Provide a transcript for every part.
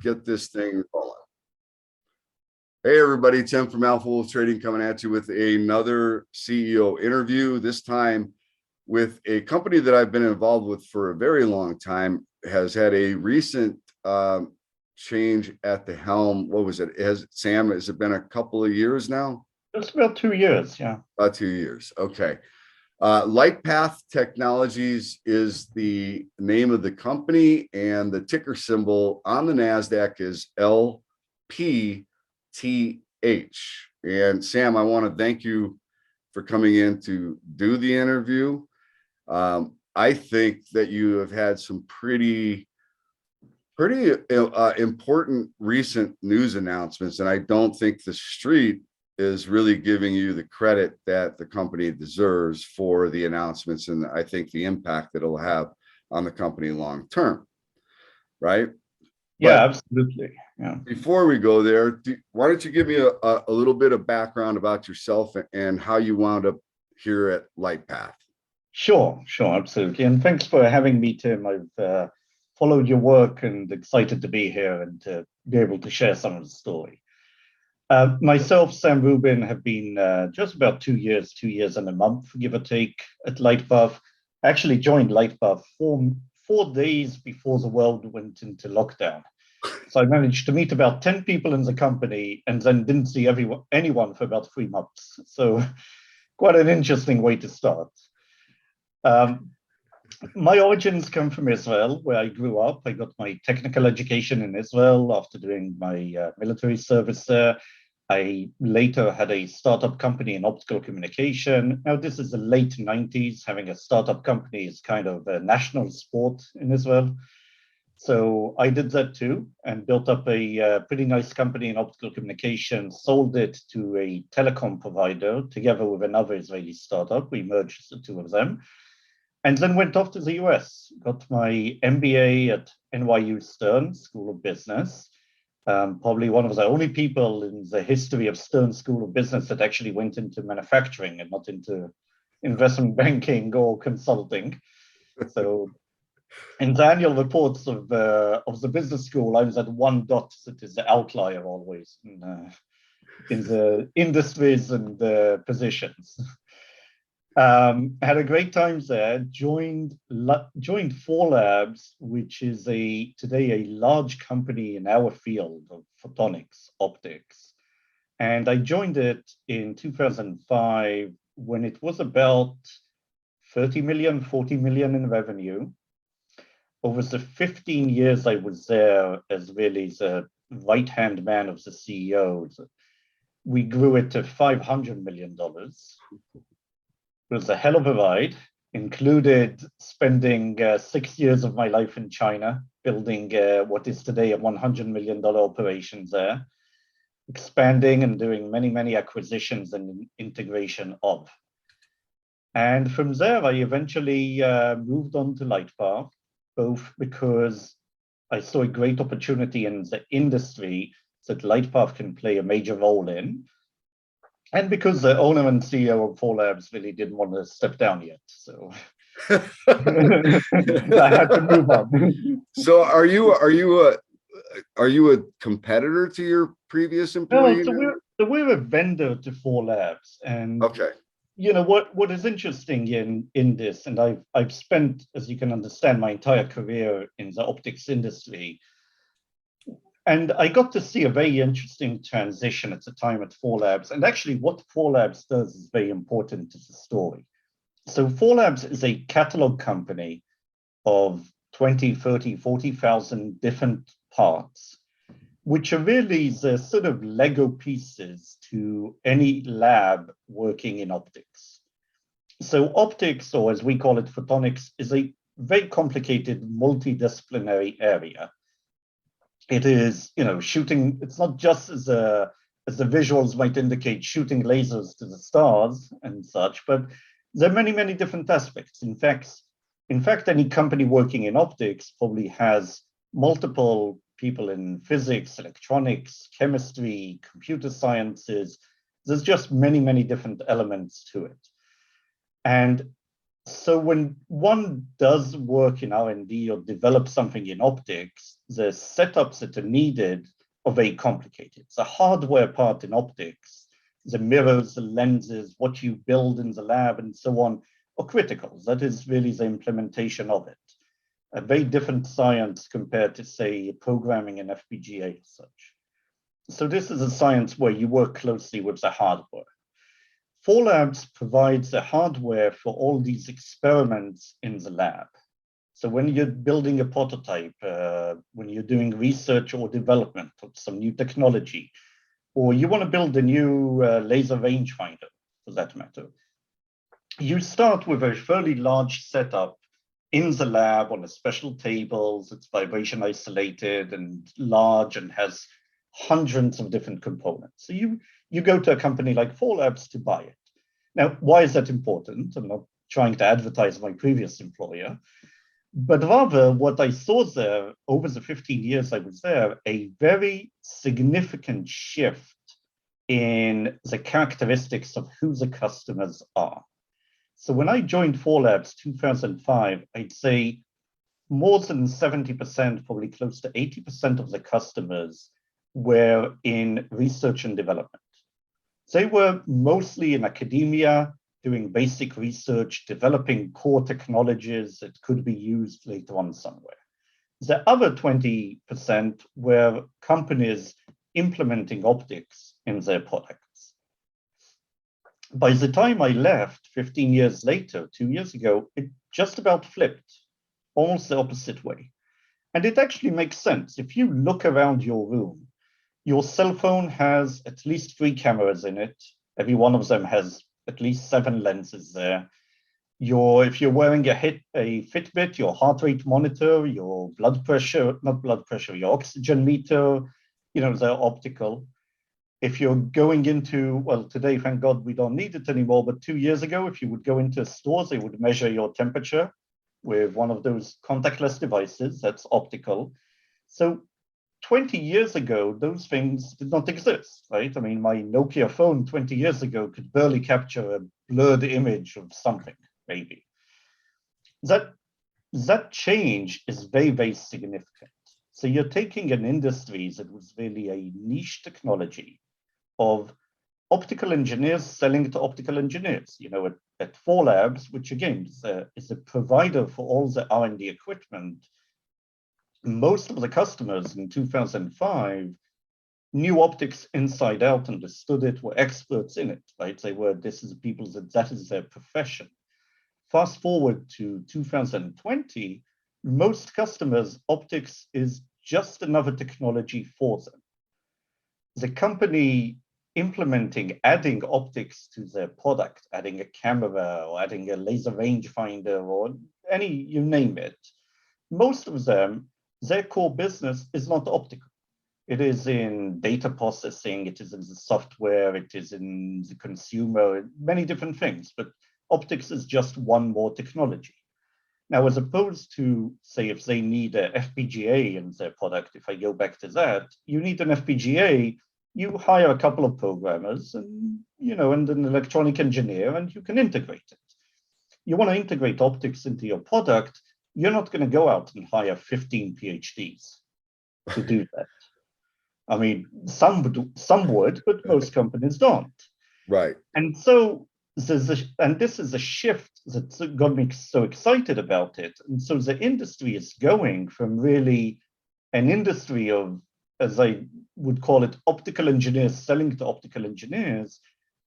get this thing rolling. Hey everybody, Tim from Alpha Wolf Trading coming at you with another CEO interview, this time with a company that I've been involved with for a very long time, has had a recent change at the helm. What was it? Sam, has it been a couple of years now? It's about 2 years, yeah. About 2 years, okay. Lightpath Technologies is the name of the company, and the ticker symbol on the NASDAQ is LPTH. And Sam, I want to thank you for coming in to do the interview. I think that you have had some pretty important recent news announcements, and I don't think the street is really giving you the credit that the company deserves for the announcements, and I think the impact that it'll have on the company long term, right? Yeah, absolutely. Yeah. Before we go there, why don't you give me a little bit of background about yourself and how you wound up here at Lightpath? Sure, absolutely. And thanks for having me, Tim. I've followed your work and excited to be here and to be able to share some of the story. Myself, Sam Rubin, have been just about 2 years and a month, give or take, at Lightpath. I actually joined Lightpath four days before the world went into lockdown. So I managed to meet about 10 people in the company and then didn't see anyone for about 3 months. So quite an interesting way to start. My origins come from Israel, where I grew up. I got my technical education in Israel after doing my military service there. I later had a startup company in optical communication. Now, this is the late 90s. Having a startup company is kind of a national sport in Israel. So I did that too and built up a pretty nice company in optical communication, sold it to a telecom provider together with another Israeli startup. We merged the two of them. And then went off to the US, got my MBA at NYU Stern School of Business. Probably one of the only people in the history of Stern School of Business that actually went into manufacturing and not into investment banking or consulting. So in the annual reports of the business school, I was at 1 dot, that is the outlier always in the industries and the positions. Had a great time there, joined Four Labs, which is today a large company in our field of photonics, optics. And I joined it in 2005 when it was about 30 million, 40 million in revenue. Over the 15 years I was there as really the right-hand man of the CEO, we grew it to $500 million. It was a hell of a ride, included spending 6 years of my life in China, building what is today a $100 million operation there, expanding and doing many acquisitions and integration of. And from there, I eventually moved on to Lightpath, both because I saw a great opportunity in the industry that Lightpath can play a major role in, and because the owner and CEO of Four Labs really didn't want to step down yet, so I had to move on. So, are you a competitor to your previous employee? No, so we're a vendor to Four Labs, and okay. You know what is interesting in this, and I've spent, as you can understand, my entire career in the optics industry. And I got to see a very interesting transition at the time at Four Labs. And actually what Four Labs does is very important to the story. So Four Labs is a catalog company of 20, 30, 40,000 different parts, which are really the sort of Lego pieces to any lab working in optics. So optics, or as we call it, photonics, is a very complicated multidisciplinary area. It is, shooting, it's not just as the visuals might indicate, shooting lasers to the stars and such, but there are many different aspects. In fact, any company working in optics probably has multiple people in physics, electronics, chemistry, computer sciences. There's just many different elements to it. And So when one does work in R&D or develop something in optics, the setups that are needed are very complicated. The hardware part in optics, the mirrors, the lenses, what you build in the lab and so on are critical. That is really the implementation of it. A very different science compared to, say, programming and FPGA as such. So this is a science where you work closely with the hardware. 4Labs provides the hardware for all these experiments in the lab. So when you're building a prototype, when you're doing research or development of some new technology, or you want to build a new laser rangefinder, for that matter, you start with a fairly large setup in the lab on a special tables. It's vibration isolated and large and has hundreds of different components. So you go to a company like 4Labs to buy it. Now, why is that important? I'm not trying to advertise my previous employer, but rather what I saw there over the 15 years I was there, a very significant shift in the characteristics of who the customers are. So when I joined 4Labs 2005, I'd say more than 70%, probably close to 80% of the customers were in research and development. They were mostly in academia, doing basic research, developing core technologies that could be used later on somewhere. The other 20% were companies implementing optics in their products. By the time I left 15 years later, 2 years ago, it just about flipped, almost the opposite way. And it actually makes sense. If you look around your room, your cell phone has at least 3 cameras in it. Every one of them has at least 7 lenses there. If you're wearing a Fitbit, your heart rate monitor, your blood pressure, not blood pressure, your oxygen meter, they're optical. If you're going into, well, today, thank God, we don't need it anymore, but 2 years ago, if you would go into stores, they would measure your temperature with one of those contactless devices that's optical. So 20 years ago, those things did not exist, right? I mean, my Nokia phone 20 years ago could barely capture a blurred image of something, maybe. That change is very, very significant. So you're taking an industry that was really a niche technology of optical engineers selling to optical engineers. At 4Labs, which again is a provider for all the R&D equipment, most of the customers in 2005 knew optics inside out, understood it, were experts in it, right? This is people that is their profession. Fast forward to 2020, most customers, optics is just another technology for them. The company implementing, adding optics to their product, adding a camera or adding a laser rangefinder or you name it, most of them, their core business is not optical. It is in data processing, it is in the software, it is in the consumer, many different things, but optics is just one more technology. Now, as opposed to, say, if they need a FPGA in their product, if I go back to that, you need an FPGA, you hire a couple of programmers and an electronic engineer, and you can integrate it. You want to integrate optics into your product, you're not going to go out and hire 15 PhDs to do that. I mean, some would, but most companies don't. Right. And so this is a shift that got me so excited about it. And so the industry is going from really an industry of, as I would call it, optical engineers selling to optical engineers,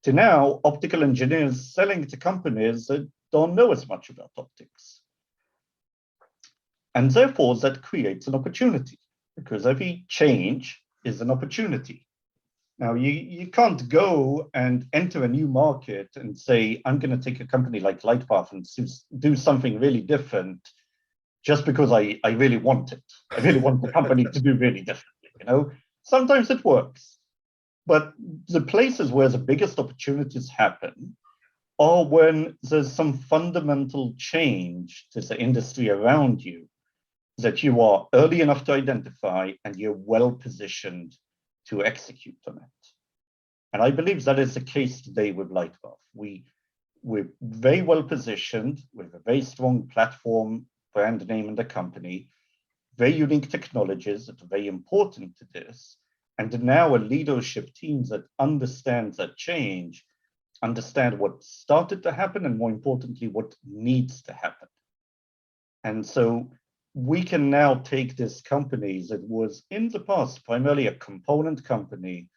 to now optical engineers selling to companies that don't know as much about optics. And therefore, that creates an opportunity, because every change is an opportunity. Now, you can't go and enter a new market and say, I'm going to take a company like Lightpath and do something really different just because I really want it. I really want the company to do really differently, Sometimes it works. But the places where the biggest opportunities happen are when there's some fundamental change to the industry around you that you are early enough to identify and you're well positioned to execute on it. And I believe that is the case today with Lightpath. we're very well positioned with a very strong platform, brand name in the company, very unique technologies that are very important to this, and now a leadership team that understands that change, understand what started to happen, and more importantly, what needs to happen. And so we can now take this company that was in the past primarily a component company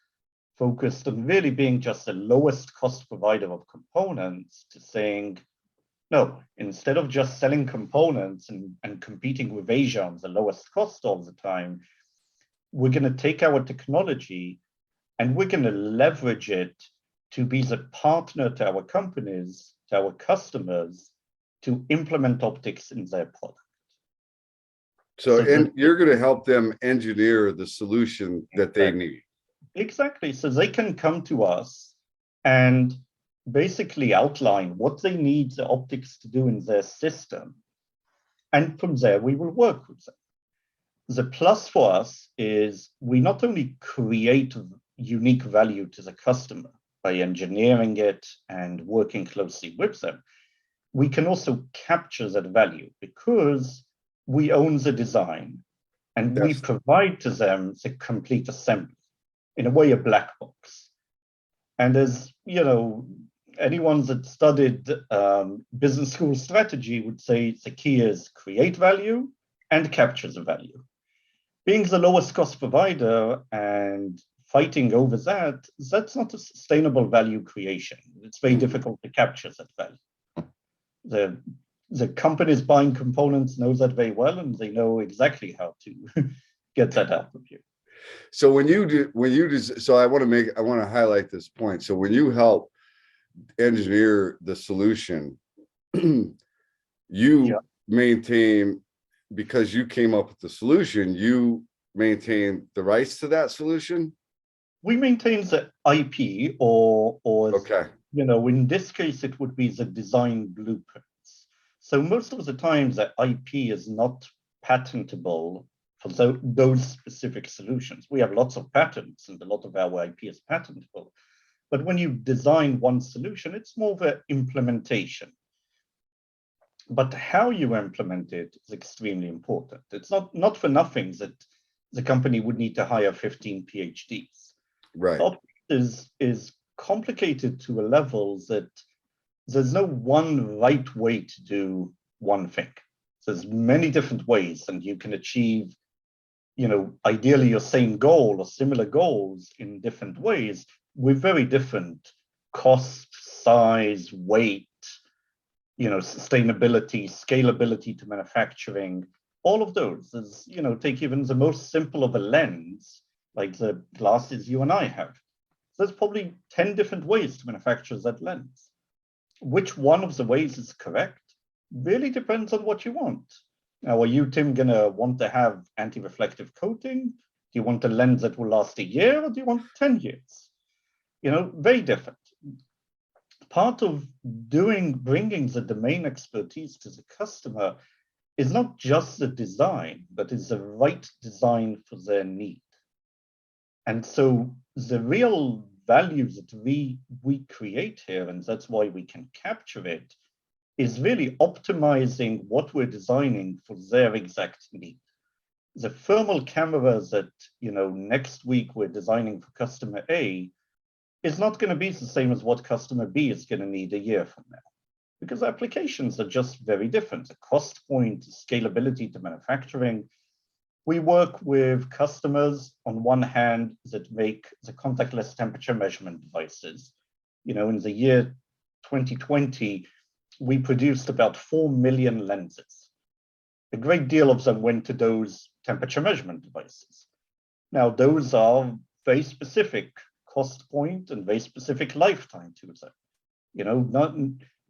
focused on really being just the lowest cost provider of components to saying, no, instead of just selling components and competing with Asia on the lowest cost all the time, we're going to take our technology and we're going to leverage it to be the partner to our companies, to our customers, to implement optics in their product. So and you're going to help them engineer the solution that they need. Exactly. So they can come to us and basically outline what they need the optics to do in their system. And from there, we will work with them. The plus for us is we not only create unique value to the customer by engineering it and working closely with them, we can also capture that value because we own the design and we provide to them the complete assembly, in a way, a black box. And as you know, anyone that studied business school strategy would say the key is create value and capture the value. Being the lowest cost provider and fighting over that, that's not a sustainable value creation. It's very difficult to capture that value. The companies buying components know that very well, and they know exactly how to get that out of you. So so I want to highlight this point. So when you help engineer the solution, you maintain, because you came up with the solution, you maintain the rights to that solution? We maintain the IP or okay. You know, in this case, it would be the design blueprints. So most of the time, the IP is not patentable for those specific solutions. We have lots of patents and a lot of our IP is patentable. But when you design one solution, it's more of an implementation. But how you implement it is extremely important. It's not for nothing that the company would need to hire 15 PhDs. Right. Optics is complicated to a level that there's no one right way to do one thing. There's many different ways, and you can achieve, you know, ideally your same goal or similar goals in different ways with very different cost, size, weight, you know, sustainability, scalability to manufacturing, all of those. Is, you know, take even the most simple of a lens, like the glasses you and I have. There's probably 10 different ways to manufacture that lens. Which one of the ways is correct really depends on what you want. Now, are you, Tim, gonna want to have anti-reflective coating? Do you want a lens that will last a year, or do you want 10 years? You know, very different. Part of bringing the domain expertise to the customer is not just the design, but is the right design for their need. And so the real value that we create here, and that's why we can capture it, is really optimizing what we're designing for their exact need. The thermal camera that, you know, next week we're designing for customer A is not going to be the same as what customer B is going to need a year from now, because applications are just very different. The cost point, scalability to manufacturing. We work with customers on one hand that make the contactless temperature measurement devices. You know, in the year 2020, we produced about 4 million lenses. A great deal of them went to those temperature measurement devices. Now, those are very specific cost point and very specific lifetime to them. You know,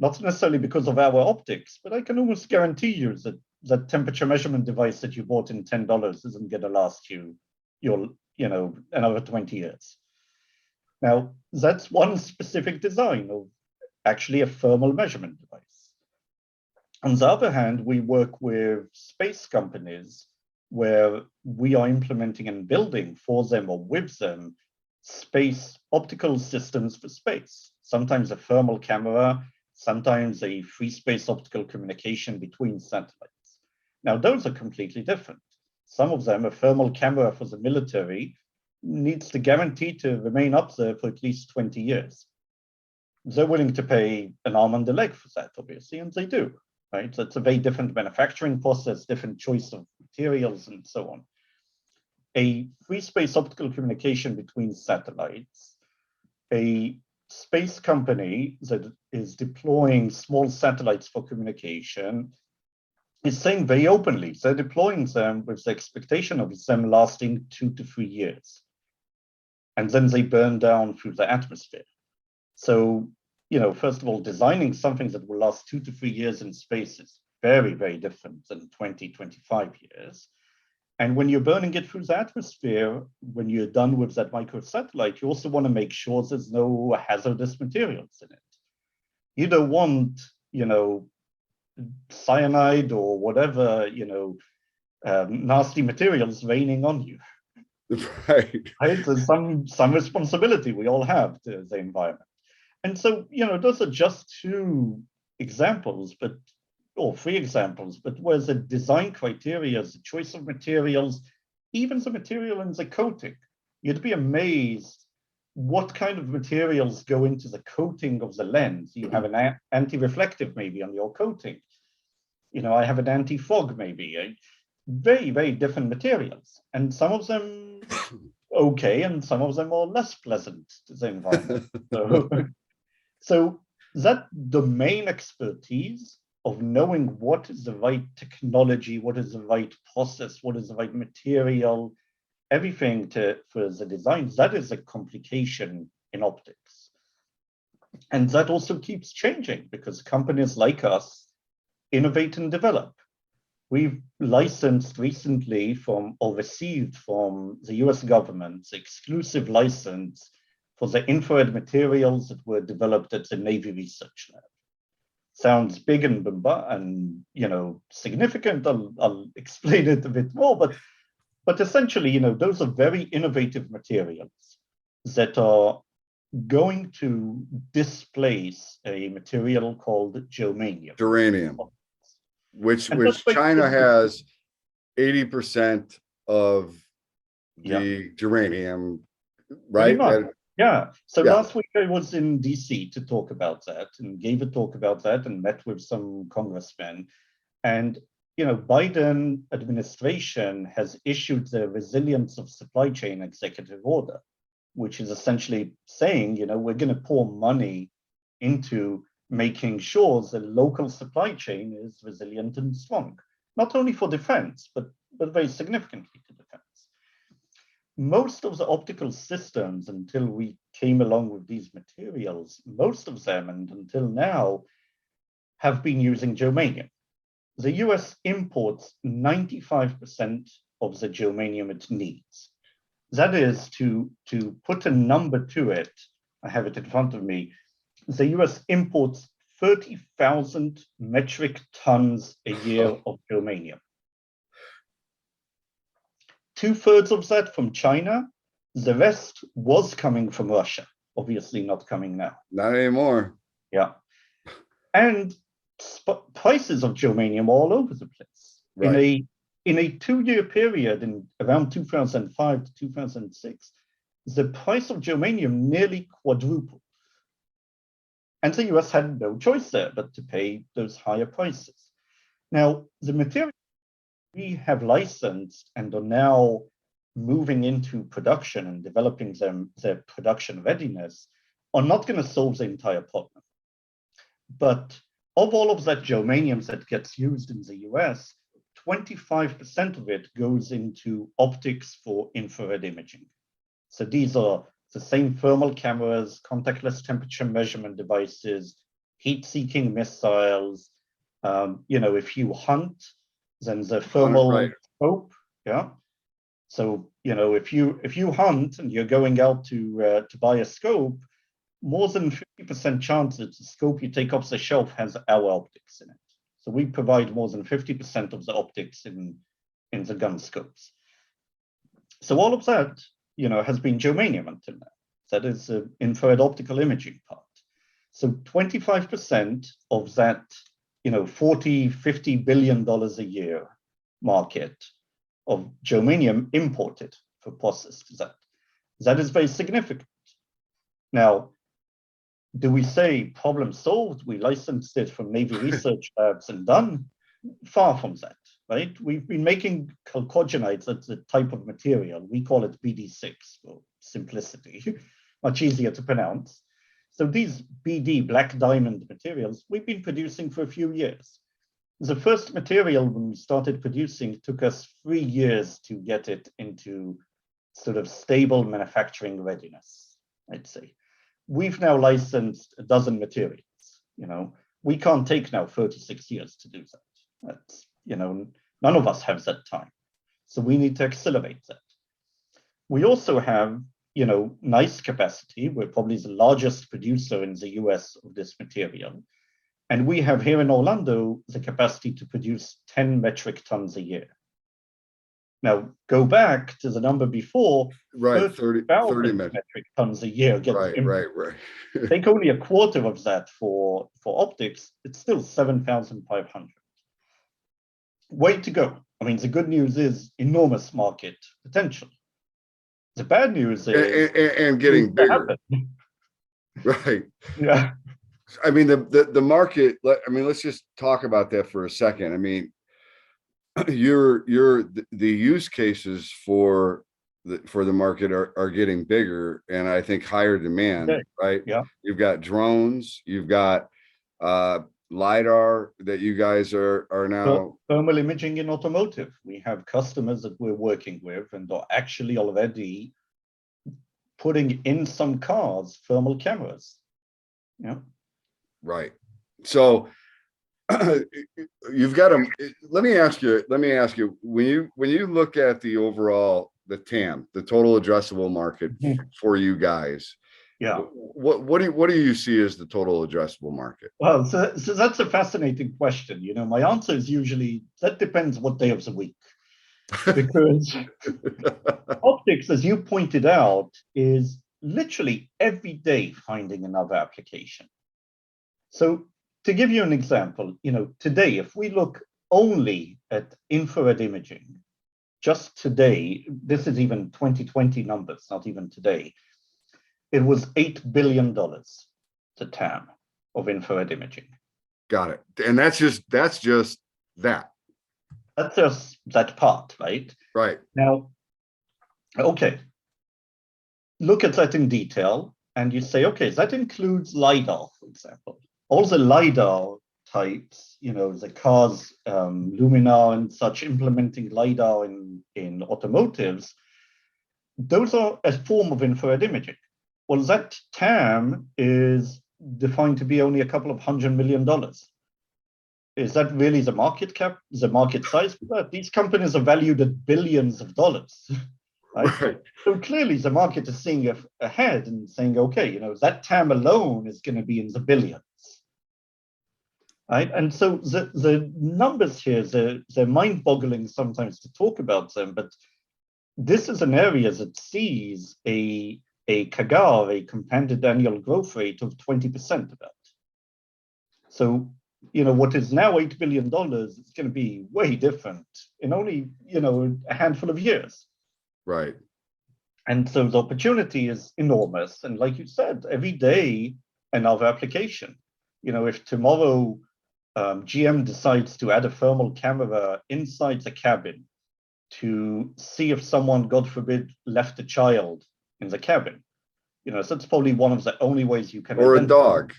not necessarily because of our optics, but I can almost guarantee you that that temperature measurement device that you bought in $10 isn't going to last you another 20 years. Now, that's one specific design of actually a thermal measurement device. On the other hand, we work with space companies where we are implementing and building for them or with them space optical systems for space. Sometimes a thermal camera, sometimes a free space optical communication between satellites. Now, those are completely different. Some of them, a thermal camera for the military, needs to guarantee to remain up there for at least 20 years. They're willing to pay an arm and a leg for that, obviously, and they do, right? So it's a very different manufacturing process, different choice of materials, and so on. A free space optical communication between satellites, a space company that is deploying small satellites for communication is saying very openly, they're deploying them with the expectation of them lasting 2 to 3 years. And then they burn down through the atmosphere. So, first of all, designing something that will last 2 to 3 years in space is very, very different than 20, 25 years. And when you're burning it through the atmosphere, when you're done with that microsatellite, you also want to make sure there's no hazardous materials in it. You don't want, cyanide or whatever, nasty materials raining on you. Right. Right? There's some responsibility we all have to the environment. And so, those are just 2 examples, or 3 examples, but where the design criteria, the choice of materials, even the material in the coating, you'd be amazed what kind of materials go into the coating of the lens. You have an anti-reflective maybe on your coating. I have an anti-fog maybe. Very, very different materials. And some of them okay, and some of them are less pleasant to the environment. So that domain expertise of knowing what is the right technology, what is the right process, what is the right material, everything for the design, that is a complication in optics. And that also keeps changing because companies like us innovate and develop. We've licensed recently or received from the US government the exclusive license for the infrared materials that were developed at the Navy Research Lab. Sounds big and significant. I'll explain it a bit more, but essentially, those are very innovative materials that are going to displace a material called germanium. Which China has 80% of the germanium, right? Yeah. So last week I was in DC to talk about that and gave a talk about that and met with some congressmen. And, Biden administration has issued the Resilience of Supply Chain Executive Order, which is essentially saying, we're going to pour money into making sure the local supply chain is resilient and strong, not only for defense, but very significantly to defense. Most of the optical systems, until we came along with these materials, most of them, and until now, have been using germanium. The US imports 95% of the germanium it needs. That is, to put a number to it, I have it in front of me, the US imports 30,000 metric tons a year of germanium. 2/3 of that from China. The rest was coming from Russia, obviously not coming now. Not anymore. Yeah. And prices of germanium are all over the place. Right. In a 2-year period, in around 2005 to 2006, the price of germanium nearly quadrupled. And the US had no choice there but to pay those higher prices. Now, the material we have licensed and are now moving into production and developing their production readiness are not going to solve the entire problem. But of all of that germanium that gets used in the US, 25% of it goes into optics for infrared imaging. So these are the same thermal cameras, contactless temperature measurement devices, heat-seeking missiles. If you hunt, then the thermal scope, yeah. So if you hunt and you're going out to buy a scope, more than 50% chance that the scope you take off the shelf has our optics in it. So we provide more than 50% of the optics in the gun scopes. So all of that, has been germanium until now. That is the infrared optical imaging part. So 25% of that, 40, $50 billion a year market of germanium imported for processed, that is very significant. Now, do we say problem solved? We licensed it from Navy research labs and done? Far from that, right? We've been making chalcogenides, that's a type of material. We call it BD6 for simplicity, much easier to pronounce. So these BD, black diamond materials, we've been producing for a few years. The first material when we started producing took us 3 years to get it into sort of stable manufacturing readiness, I'd say. We've now licensed a dozen materials, We can't take now 36 years to do that. That's, none of us have that time. So we need to accelerate that. We also have, nice capacity. We're probably the largest producer in the US of this material. And we have here in Orlando the capacity to produce 10 metric tons a year. Now, go back to the number before, right? 30 metric tons a year. Right. Take only a quarter of that for optics, it's still 7,500. Way to go. I mean, the good news is enormous market potential. The bad news is and getting bigger. Right. Yeah. I mean, the market, let's just talk about that for a second. I mean, the use cases for the market are getting bigger, and I think higher demand, right? Yeah. You've got drones, you've got LiDAR that you guys are now. Thermal imaging in automotive. We have customers that we're working with and are actually already putting in some cars thermal cameras. Yeah. Right. So you've got them. Let me ask you, when you look at the overall, the TAM, the total addressable market for you guys, what do you see as the total addressable market? Well, so that's a fascinating question. My answer is usually that depends what day of the week, because optics, as you pointed out, is literally every day finding another application. So to give you an example, today, if we look only at infrared imaging, just today, this is even 2020 numbers, not even today, it was $8 billion, the TAM of infrared imaging. Got it. And that's just that. That's just that part, right? Right. Now, okay, look at that in detail, and you say, okay, that includes LiDAR, for example. All the LiDAR types, the cars, Luminar and such, implementing LiDAR in automotives, those are a form of infrared imaging. Well, that TAM is defined to be only a couple of $100 million. Is that really the market cap, the market size for that? These companies are valued at billions of dollars. Right? So clearly the market is seeing ahead and saying, okay, that TAM alone is going to be in the billions. Right? And so the numbers here, they're mind-boggling sometimes to talk about them, but this is an area that sees a CAGR, a compounded annual growth rate of 20% about. So, what is now $8 billion is going to be way different in only, a handful of years. Right. And so the opportunity is enormous. And like you said, every day, another application. If tomorrow GM decides to add a thermal camera inside the cabin to see if someone, God forbid, left a child in the cabin, so that's probably one of the only ways you can. Or a dog.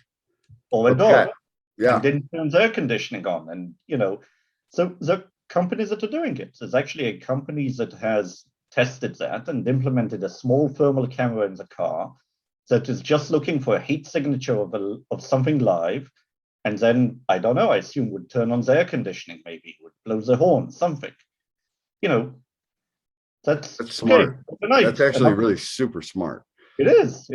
Or a dog. Pet. Yeah. And then turns air conditioning on. And, so the companies that are doing it, there's actually a company that has tested that and implemented a small thermal camera in the car that is just looking for a heat signature of something live. And then, I don't know, I assume would turn on the air conditioning, maybe would blow the horn, something. That's smart. Okay, that's actually really super smart. It is.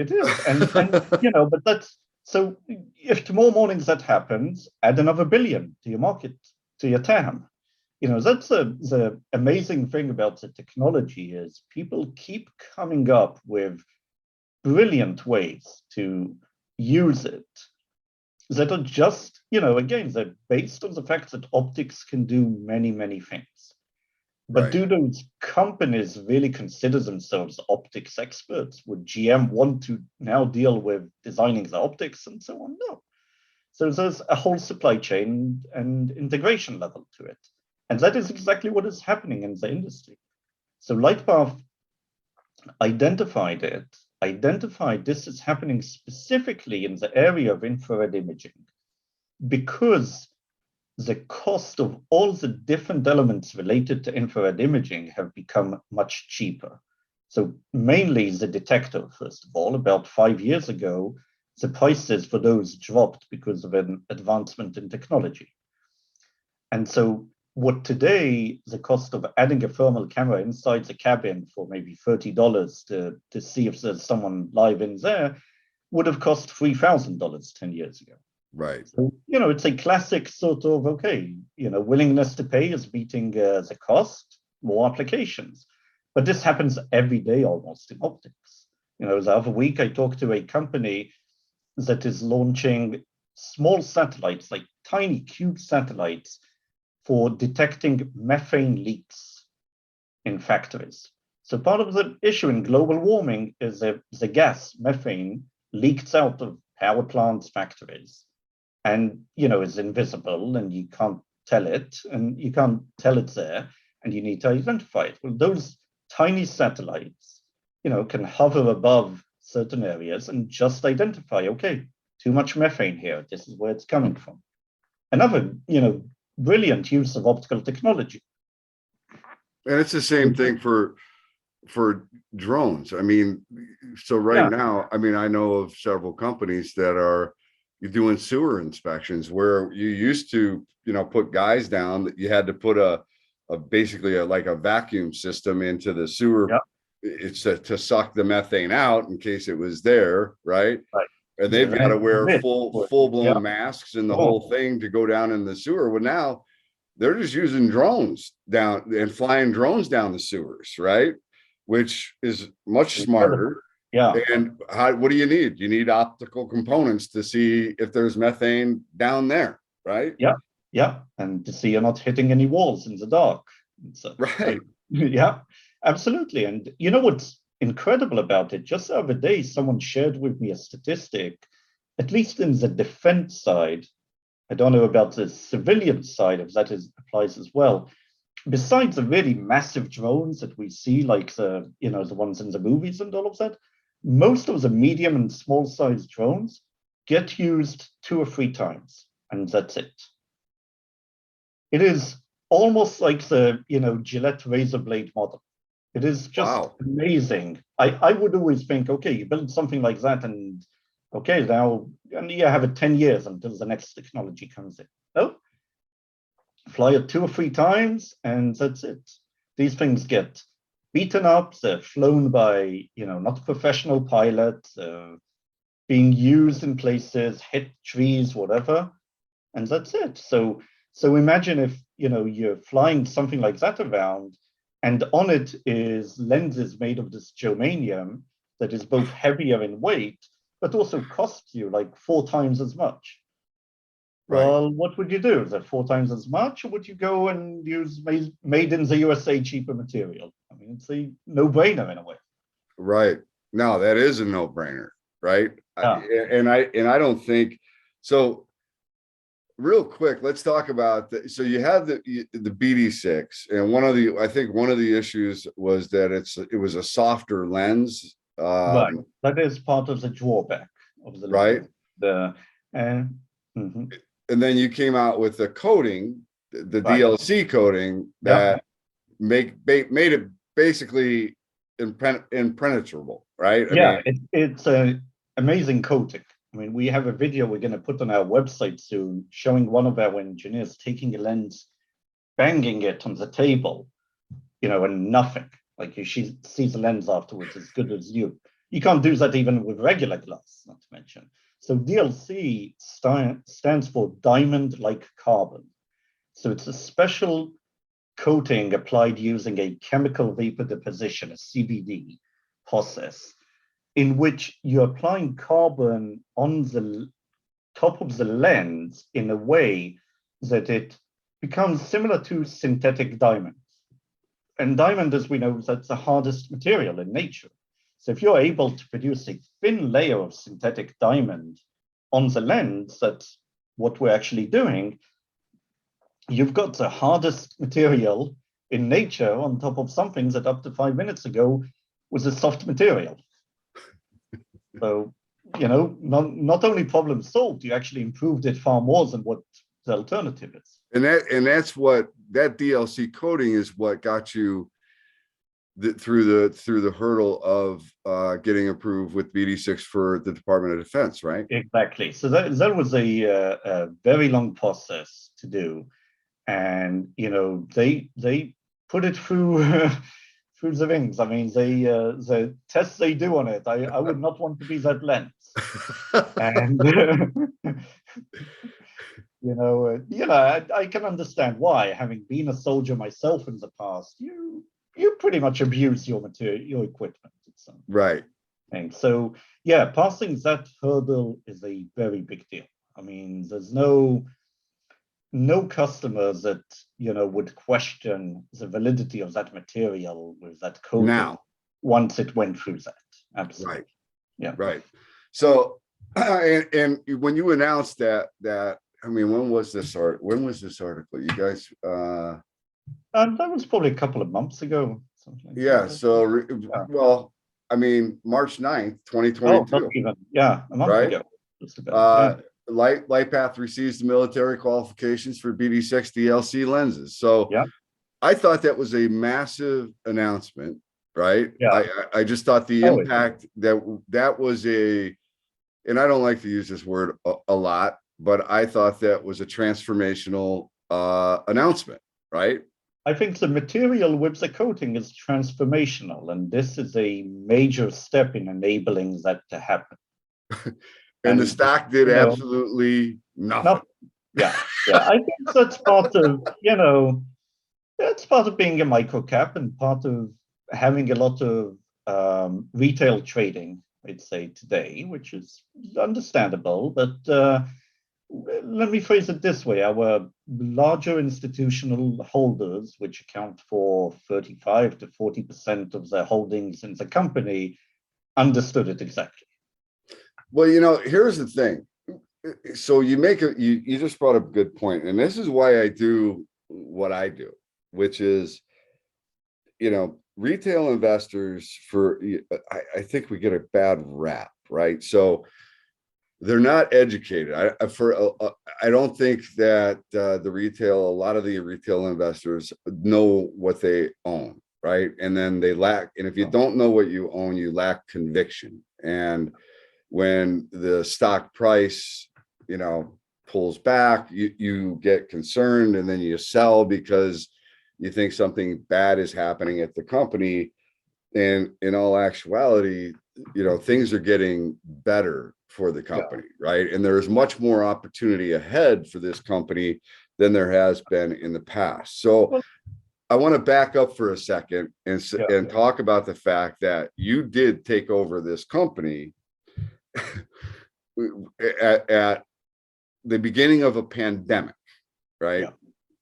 And but that's, so if tomorrow mornings that happens, add another billion to your market, to your TAM. That's the amazing thing about the technology is people keep coming up with brilliant ways to use it that are just, again, they're based on the fact that optics can do many, many things. But Right. do those companies really consider themselves optics experts? Would GM want to now deal with designing the optics and so on? No. So there's a whole supply chain and integration level to it. And that is exactly what is happening in the industry. So Lightpath identified this is happening specifically in the area of infrared imaging because the cost of all the different elements related to infrared imaging have become much cheaper. So mainly the detector, first of all, about 5 years ago, the prices for those dropped because of an advancement in technology. And so what today, the cost of adding a thermal camera inside the cabin for maybe $30 to see if there's someone live in there would have cost $3,000 10 years ago. Right. So, it's a classic sort of, willingness to pay is beating the cost, more applications. But this happens every day almost in optics. The other week I talked to a company that is launching small satellites, like tiny cube satellites, for detecting methane leaks in factories. So part of the issue in global warming is that the gas, methane, leaks out of power plants, factories, and is invisible and you can't tell it, and you can't tell it's there, and you need to identify it. Well, those tiny satellites, can hover above certain areas and just identify, okay, too much methane here, this is where it's coming from. Another, brilliant use of optical technology. And it's the same thing for drones. I mean, so right now, I mean, I know of several companies that are doing sewer inspections where you used to, put guys down, that you had to put basically like a vacuum system into the sewer. Yep. It's to suck the methane out in case it was there, right? Right. And they've got to wear full blown Yeah. masks and the whole thing to go down in the sewer. Well, now they're just using drones down and flying drones down the sewers, right? Which is much smarter. Yeah. And what do you need? You need optical components to see if there's methane down there, right? Yeah. Yeah. And to see you're not hitting any walls in the dark. So, Right. Yeah, absolutely. And what's incredible about it? Just the other day, someone shared with me a statistic, at least in the defense side. I don't know about the civilian side, if that applies as well. Besides the really massive drones that we see, like the ones in the movies and all of that, most of the medium and small sized drones get used 2 or 3 times, and that's it. It is almost like the Gillette razor blade model. It is just amazing. I would always think, okay, you build something like that, and okay, now and you have it 10 years until the next technology comes in. No, fly it 2 or 3 times, and that's it. These things get beaten up. They're flown by not professional pilots, being used in places, hit trees, whatever, and that's it. So imagine if you're flying something like that around, and on it is lenses made of this germanium that is both heavier in weight, but also costs you like 4 times as much. Right. Well, what would you do? Is that 4 times as much, or would you go and use made in the USA cheaper material? I mean, it's a no-brainer in a way. Right. No, that is a no-brainer, right? Yeah. I don't think so. Real quick, let's talk about so you have the BD6, and I think one of the issues was that it was a softer lens. Right. That is part of the drawback of the lens. Right. Mm-hmm. And then you came out with the coating, the right. DLC coating that made it basically impenetrable, right? Yeah, it's an amazing coating. I mean, we have a video we're going to put on our website soon showing one of our engineers taking a lens, banging it on the table, and nothing. Like she sees the lens afterwards as good as you. You can't do that even with regular glass, not to mention. So DLC stands for diamond-like carbon. So it's a special coating applied using a chemical vapor deposition, a CVD process, in which you're applying carbon on the top of the lens in a way that it becomes similar to synthetic diamonds. And diamond, as we know, that's the hardest material in nature. So if you're able to produce a thin layer of synthetic diamond on the lens, that's what we're actually doing, you've got the hardest material in nature on top of something that up to 5 minutes ago was a soft material. So, not only problem solved, you actually improved it far more than what the alternative is. And that's what that DLC coding is, what got you through the hurdle of getting approved with BD6 for the Department of Defense, right? Exactly. So that was a very long process to do, and they put it through through the rings. I mean, the tests they do on it, I would not want to be that lens. And I can understand why. Having been a soldier myself in the past, you pretty much abuse your material, your equipment. Right. And so, yeah, passing that hurdle is a very big deal. I mean, there's no customers that would question the validity of that material with that code now once it went through that. Absolutely. Right. Yeah. Right. So, and when you announced that, I mean, when was this article? You guys, that was probably a couple of months ago. Something like yeah. that. So, well, I mean, March 9th, 2022. Oh, not even, yeah, a month right? ago. Just about, Lightpath receives the military qualifications for BD6 DLC lenses. So yeah. I thought that was a massive announcement, right? Yeah. I just thought the impact that was and I don't like to use this word a lot, but I thought that was a transformational announcement, right? I think the material with the coating is transformational, and this is a major step in enabling that to happen. And the stock did absolutely nothing. Yeah. I think that's part of, that's part of being a micro cap and part of having a lot of retail trading, I'd say, today, which is understandable. But let me phrase it this way. Our larger institutional holders, which account for 35 to 40% of their holdings in the company, understood it exactly. Well, here's the thing. So you just brought up a good point, and this is why I do what I do, which is, retail investors I think we get a bad rap, right? So they're not educated. I don't think that a lot of the retail investors know what they own, right? And then and if you don't know what you own, you lack conviction. And when the stock price, pulls back, you get concerned, and then you sell because you think something bad is happening at the company. And in all actuality, things are getting better for the company, right? And there's much more opportunity ahead for this company than there has been in the past. So I want to back up for a second and talk about the fact that you did take over this company at the beginning of a pandemic, right? Yeah.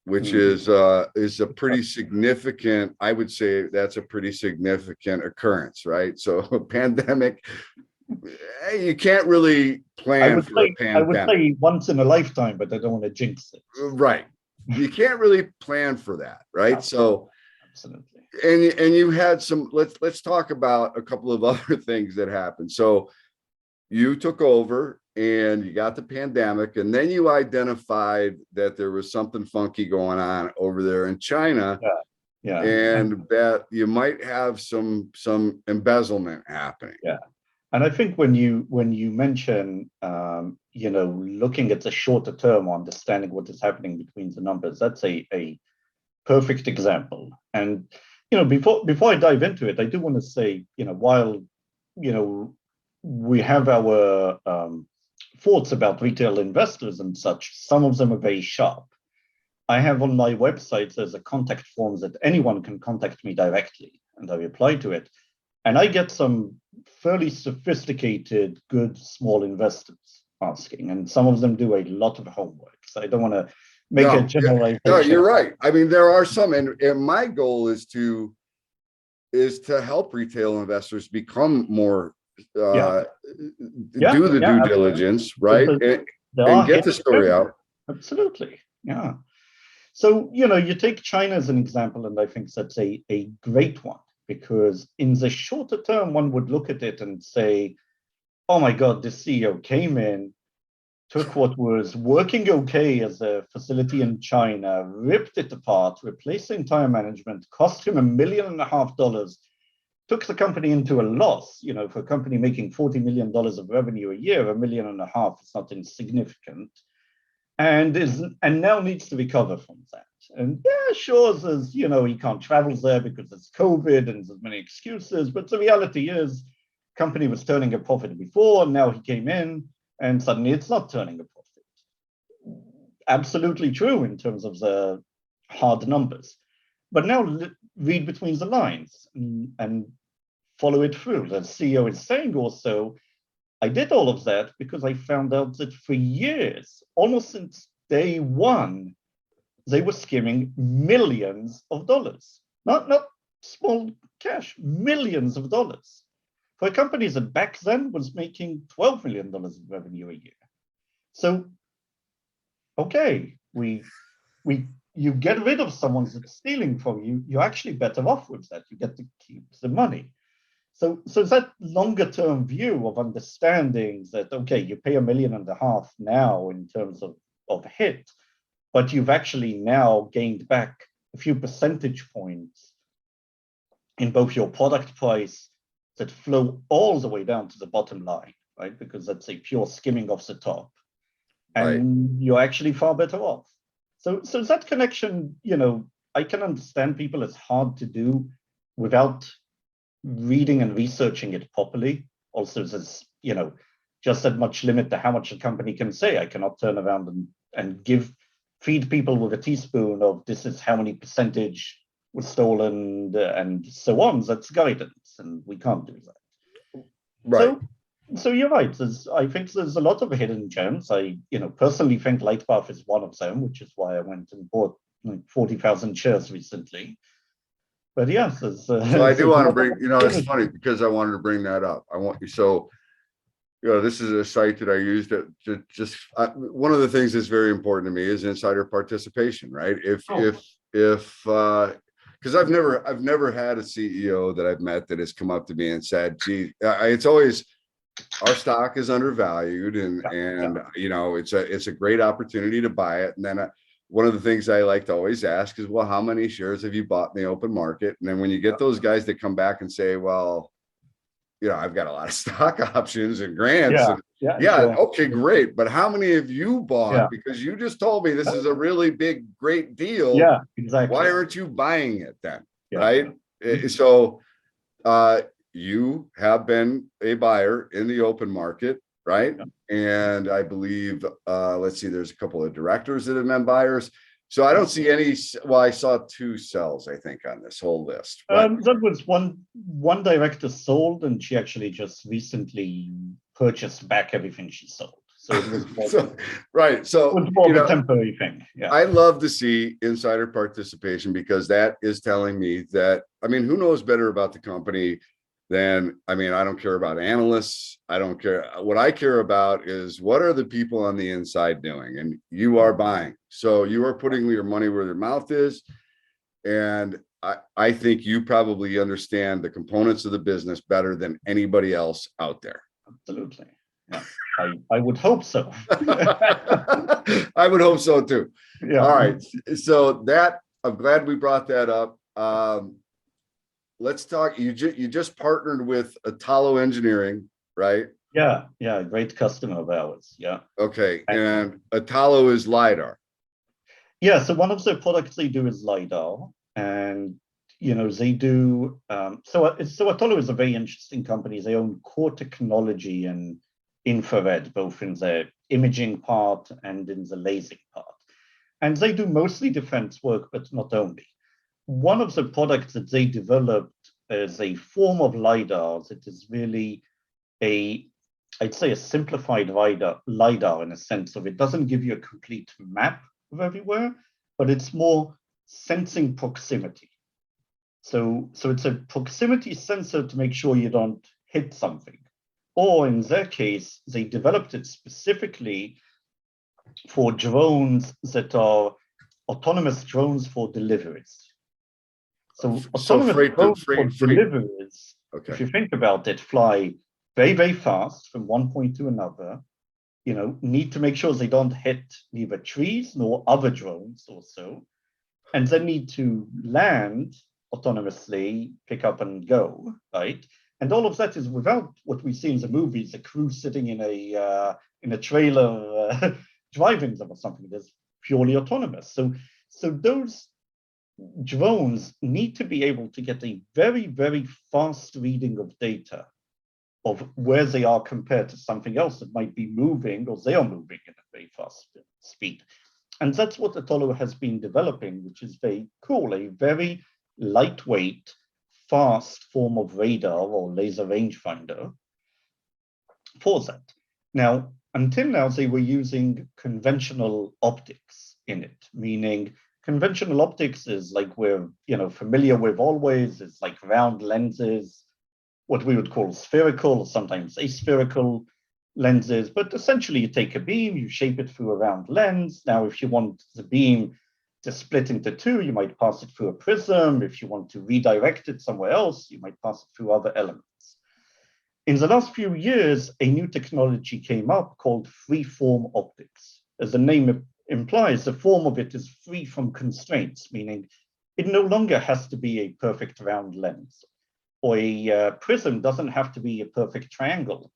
Which is a pretty significant, I would say that's a pretty significant occurrence, right? So a pandemic, you can't really plan for a pandemic. I would say once in a lifetime, but I don't want to jinx it. Right. You can't really plan for that, right? Yeah. So absolutely. And you had some, let's talk about a couple of other things that happened. So you took over and you got the pandemic, and then you identified that there was something funky going on over there in China. Yeah. And that you might have some embezzlement happening. Yeah. And I think when you mention, looking at the shorter term, understanding what is happening between the numbers, that's a perfect example. And, before I dive into it, I do want to say, while, we have our thoughts about retail investors and such, some of them are very sharp. I have on my website, there's a contact form that anyone can contact me directly, and I reply to it. And I get some fairly sophisticated, good, small investors asking, and some of them do a lot of homework. So I don't want to make No, a generalization. no, you're right. I mean, there are some, and my goal is to help retail investors become more do the due diligence, right? And get the story out. Absolutely. Yeah. So, you take China as an example, and I think that's a great one, because in the shorter term, one would look at it and say, oh my God, this CEO came in, took what was working okay as a facility in China, ripped it apart, replaced the entire management, cost him $1.5 million, took the company into a loss. For a company making $40 million of revenue a year, $1.5 million is not insignificant, and now needs to recover from that. And yeah, sure, there's, he can't travel there because it's COVID and there's many excuses, but the reality is, company was turning a profit before, and now he came in, and suddenly it's not turning a profit. Absolutely true in terms of the hard numbers. But now read between the lines and follow it through. The CEO is saying also, I did all of that because I found out that for years, almost since day one, they were skimming millions of dollars. Not small cash, millions of dollars. For a company that back then was making $12 million of revenue a year. So, okay, you get rid of someone that's stealing from you, you're actually better off with that. You get to keep the money. So that longer term view of understanding that, okay, you pay $1.5 million now in terms of hit, but you've actually now gained back a few percentage points in both your product price that flow all the way down to the bottom line, right? Because that's a pure skimming off the top. And you're actually far better off. So that connection, I can understand people, it's hard to do without reading and researching it properly. Also, there's, just that much limit to how much a company can say. I cannot turn around and feed people with a teaspoon of this is how many percentage was stolen and so on. That's guidance, and we can't do that. Right. So you're right. I think there's a lot of hidden gems. I, personally think Lightpath is one of them, which is why I went and bought 40,000 shares recently. But yes, so I do want to bring, it's funny because I wanted to bring that up. This is a site that I used to just one of the things that's very important to me is insider participation, right? Because I've never had a CEO that I've met that has come up to me and said, gee, it's always, our stock is undervalued and it's a great opportunity to buy it. And then one of the things I like to always ask is, well, how many shares have you bought in the open market? And then when you get those guys that come back and say, well, I've got a lot of stock options and grants. Okay, great. But how many have you bought? Because you just told me this is a really big, great deal. Yeah, exactly. Why aren't you buying it then? Right. So you have been a buyer in the open market, right? And I believe, let's see, there's a couple of directors that have been buyers. So I don't see any. Well, I saw 2 sells, I think, on this whole list. That was one director sold, and she actually just recently purchased back everything she sold. So it was more, right. So it was more of a temporary thing. Yeah. I love to see insider participation because that is telling me that, who knows better about the company than, I don't care about analysts. I don't care. What I care about is what are the people on the inside doing, and you are buying. So you are putting your money where their mouth is. And I think you probably understand the components of the business better than anybody else out there. Absolutely. Yeah. I would hope so. I would hope so too. Yeah. All right. So I'm glad we brought that up. Let's talk. You just partnered with Atalo Engineering, right? Yeah. Great customer of ours. Yeah. Okay. And Atalo is LiDAR. Yeah. So one of the products they do is LiDAR, and they do. So Atalo is a very interesting company. They own core technology and infrared, both in the imaging part and in the lasing part, and they do mostly defense work, but not only. One of the products that they developed is a form of LiDAR that is really a I'd say, a simplified LiDAR in a sense of it doesn't give you a complete map of everywhere, but it's more sensing proximity. So it's a proximity sensor to make sure you don't hit something. Or in their case, they developed it specifically for drones that are autonomous drones for deliveries. So autonomous drones for deliveries, okay. if you think about it, fly very, very fast from one point to another, need to make sure they don't hit neither trees nor other drones also, and then need to land autonomously, pick up and go, right? And all of that is without what we see in the movies, a crew sitting in a trailer driving them or something. That's purely autonomous. So those drones need to be able to get a very, very fast reading of data of where they are compared to something else that might be moving, or they are moving at a very fast speed. And that's what Atollo has been developing, which is very cool, a very lightweight, fast form of radar or laser rangefinder for that. Now, until now, they were using conventional optics in it, meaning conventional optics is like we're familiar with always, is like round lenses, what we would call spherical or sometimes aspherical lenses, but essentially you take a beam, you shape it through a round lens. Now, if you want the beam to split into two, you might pass it through a prism. If you want to redirect it somewhere else, you might pass it through other elements. In the last few years, a new technology came up called freeform optics. As the name implies, the form of it is free from constraints, meaning it no longer has to be a perfect round lens, or a prism doesn't have to be a perfect triangle.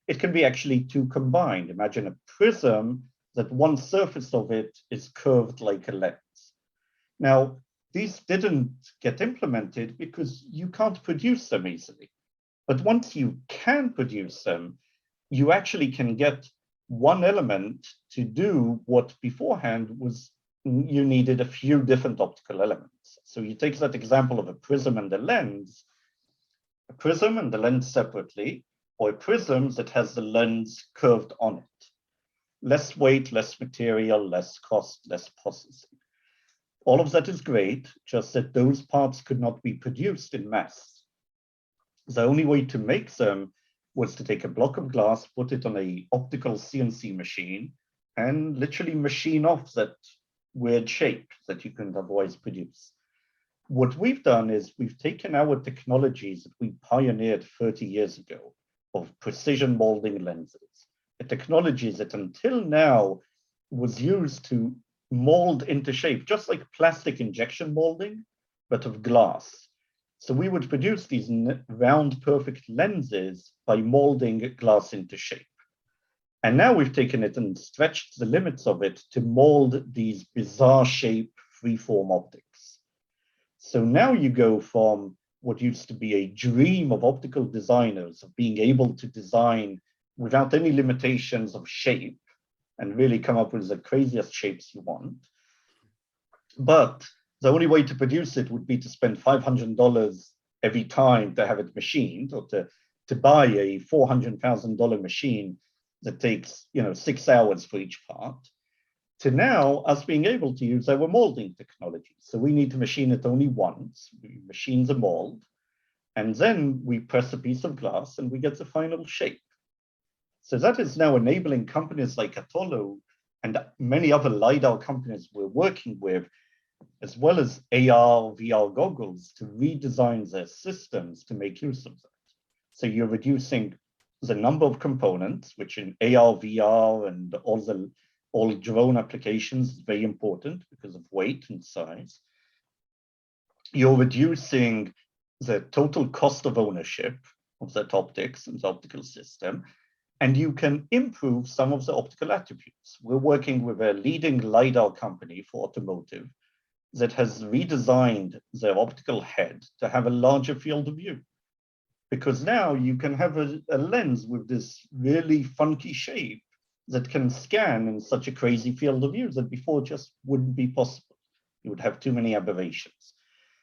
It can be actually two combined. Imagine a prism that one surface of it is curved like a lens. Now, these didn't get implemented because you can't produce them easily. But once you can produce them, you actually can get one element to do what beforehand was you needed a few different optical elements. So you take that example of a prism and a lens, a prism and the lens separately, or a prism that has the lens curved on it. Less weight, less material, less cost, less processing. All of that is great, just that those parts could not be produced in mass. The only way to make them was to take a block of glass, put it on an optical CNC machine, and literally machine off that weird shape that you couldn't otherwise produce. What we've done is we've taken our technologies that we pioneered 30 years ago of precision molding lenses, a technology that until now was used to mold into shape, just like plastic injection molding, but of glass. So we would produce these round, perfect lenses by molding glass into shape. And now we've taken it and stretched the limits of it to mold these bizarre shape freeform optics. So now you go from what used to be a dream of optical designers of being able to design without any limitations of shape and really come up with the craziest shapes you want. But the only way to produce it would be to spend $500 every time to have it machined, or to buy a $400,000 machine that takes 6 hours for each part, to now us being able to use our molding technology. So we need to machine it only once. We machine the mold, and then we press a piece of glass and we get the final shape. So that is now enabling companies like Atollo and many other LiDAR companies we're working with, as well as AR, VR goggles, to redesign their systems to make use of that. So you're reducing the number of components, which in AR, VR, and all drone applications is very important because of weight and size. You're reducing the total cost of ownership of that optics and the optical system, and you can improve some of the optical attributes. We're working with a leading LiDAR company for automotive that has redesigned their optical head to have a larger field of view. Because now you can have a lens with this really funky shape that can scan in such a crazy field of view that before just wouldn't be possible. You would have too many aberrations.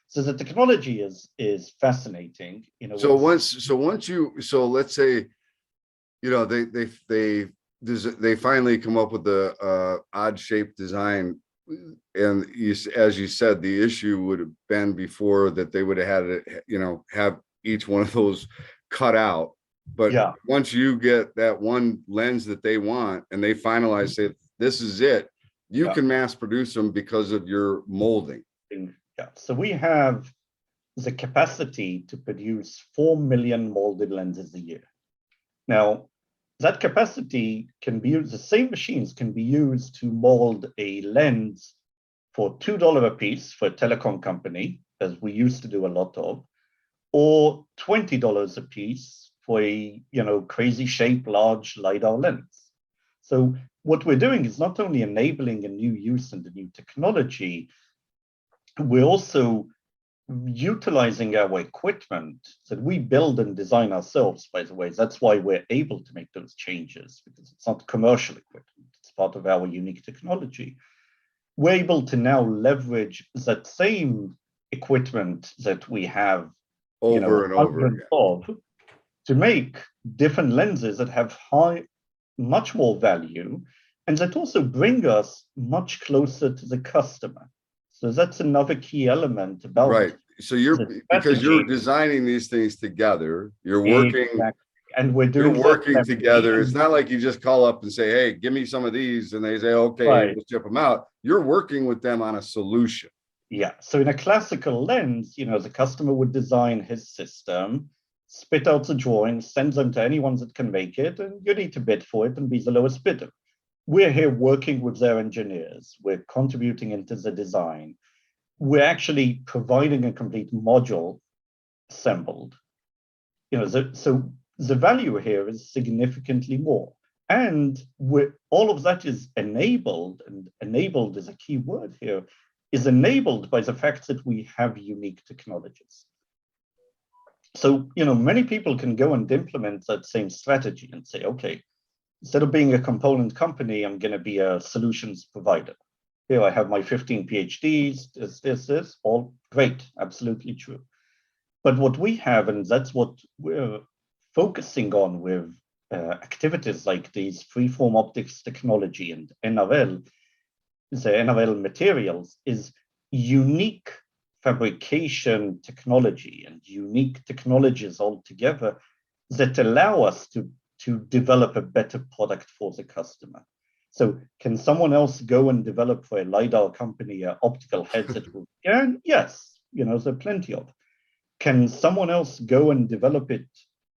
So the technology is fascinating. So let's say they finally come up with the odd shaped design. And as you said, the issue would have been before that they would have had it, have each one of those cut out. But Yeah, once you get that one lens that they want and they finalize, say, this is it, you yeah, can mass produce them because of your molding. yeah. So we have the capacity to produce 4 million molded lenses a year. Now, that capacity can be used, the same machines can be used to mold a lens for $2 a piece for a telecom company, as we used to do a lot of, or $20 a piece for a crazy shape, large LiDAR lens. So what we're doing is not only enabling a new use and a new technology, we're also utilizing our equipment that we build and design ourselves, by the way. That's why we're able to make those changes, because it's not commercial equipment. It's part of our unique technology. We're able to now leverage that same equipment that we have Over and over hundreds again. of, to make different lenses that have much more value, and that also bring us much closer to the customer. So that's another key element about Right. So because you're designing these things together, you're working. Exactly. And we're doing You're working together. It's not like you just call up and say, hey, give me some of these. And they say, okay, right. we'll ship them out. You're working with them on a solution. Yeah. So in a classical lens, the customer would design his system, spit out the drawings, send them to anyone that can make it, and you need to bid for it and be the lowest bidder. We're here working with their engineers. We're contributing into the design. We're actually providing a complete module assembled. So the value here is significantly more. And all of that is enabled, and enabled is a key word here, is enabled by the fact that we have unique technologies. So, many people can go and implement that same strategy and say, okay, instead of being a component company, I'm going to be a solutions provider. Here I have my 15 PhDs, this, all great, absolutely true. But what we have, and that's what we're focusing on with activities like these Freeform Optics technology and NRL, the NRL materials, is unique fabrication technology and unique technologies altogether that allow us to develop a better product for the customer. So can someone else go and develop for a LiDAR company an optical head that will scan? Yes, there are plenty of. Can someone else go and develop it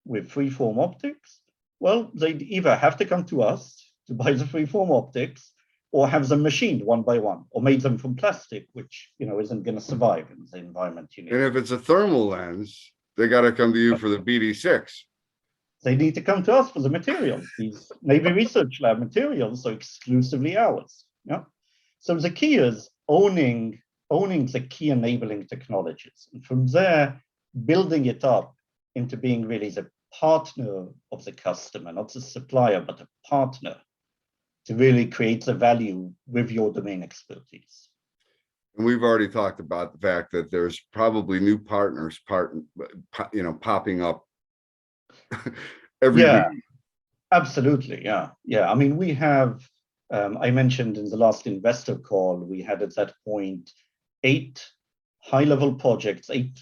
with Freeform Optics? Well, they'd either have to come to us to buy the Freeform Optics, or have them machined one by one, or made them from plastic, which isn't going to survive in the environment you need. And if it's a thermal lens, they got to come to you for the BD6. They need to come to us for the materials. These Navy Research Lab materials are exclusively ours. Yeah. So the key is owning the key enabling technologies, and from there, building it up into being really the partner of the customer, not the supplier, but a partner to really create the value with your domain expertise. And we've already talked about the fact that there's probably new partners popping up every week. Absolutely. Yeah. I mean, we have, I mentioned in the last investor call, we had at that point 8 high-level projects, 8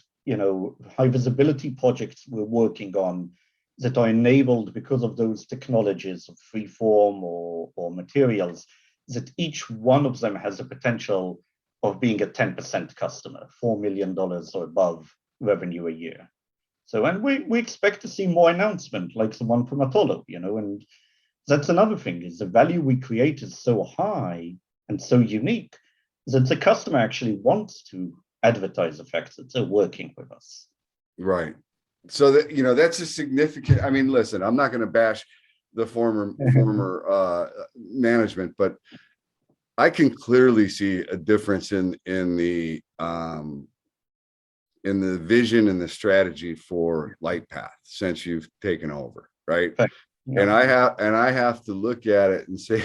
high visibility projects we're working on that are enabled because of those technologies of freeform or materials, that each one of them has a potential of being a 10% customer, $4 million or above revenue a year. So, and we expect to see more announcement like the one from Apollo, and that's another thing, is the value we create is so high and so unique that the customer actually wants to advertise the fact that they're working with us. Right. So that, that's a significant, I mean, listen, I'm not going to bash the former management, but I can clearly see a difference in the vision and the strategy for Lightpath since you've taken over. Right. Yeah. And I have to look at it and say,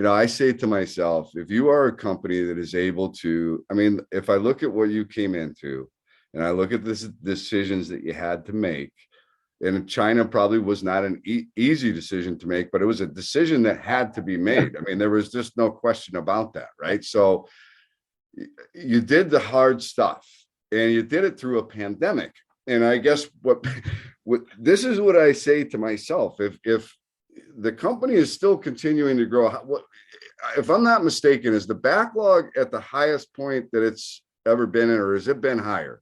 I say to myself, if you are a company that is able to, I mean, if I look at what you came into and I look at this decisions that you had to make, And China probably was not an easy decision to make, but it was a decision that had to be made. I mean, there was just no question about that, right? So you did the hard stuff, and you did it through a pandemic. And I guess what this is what I say to myself: if the company is still continuing to grow, if I'm not mistaken, is the backlog at the highest point that it's ever been in, or has it been higher?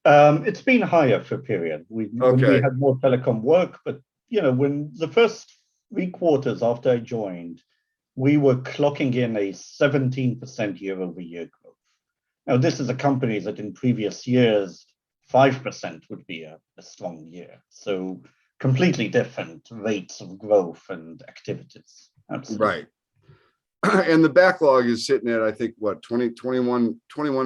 It's been higher for a period. When we Okay. had more telecom work, but when the first 3 quarters after I joined, we were clocking in a 17% year-over-year growth. Now, this is a company that in previous years, 5% would be a strong year. So completely different rates of growth and activities. Absolutely. Right. And the backlog is sitting at, I think, what, 21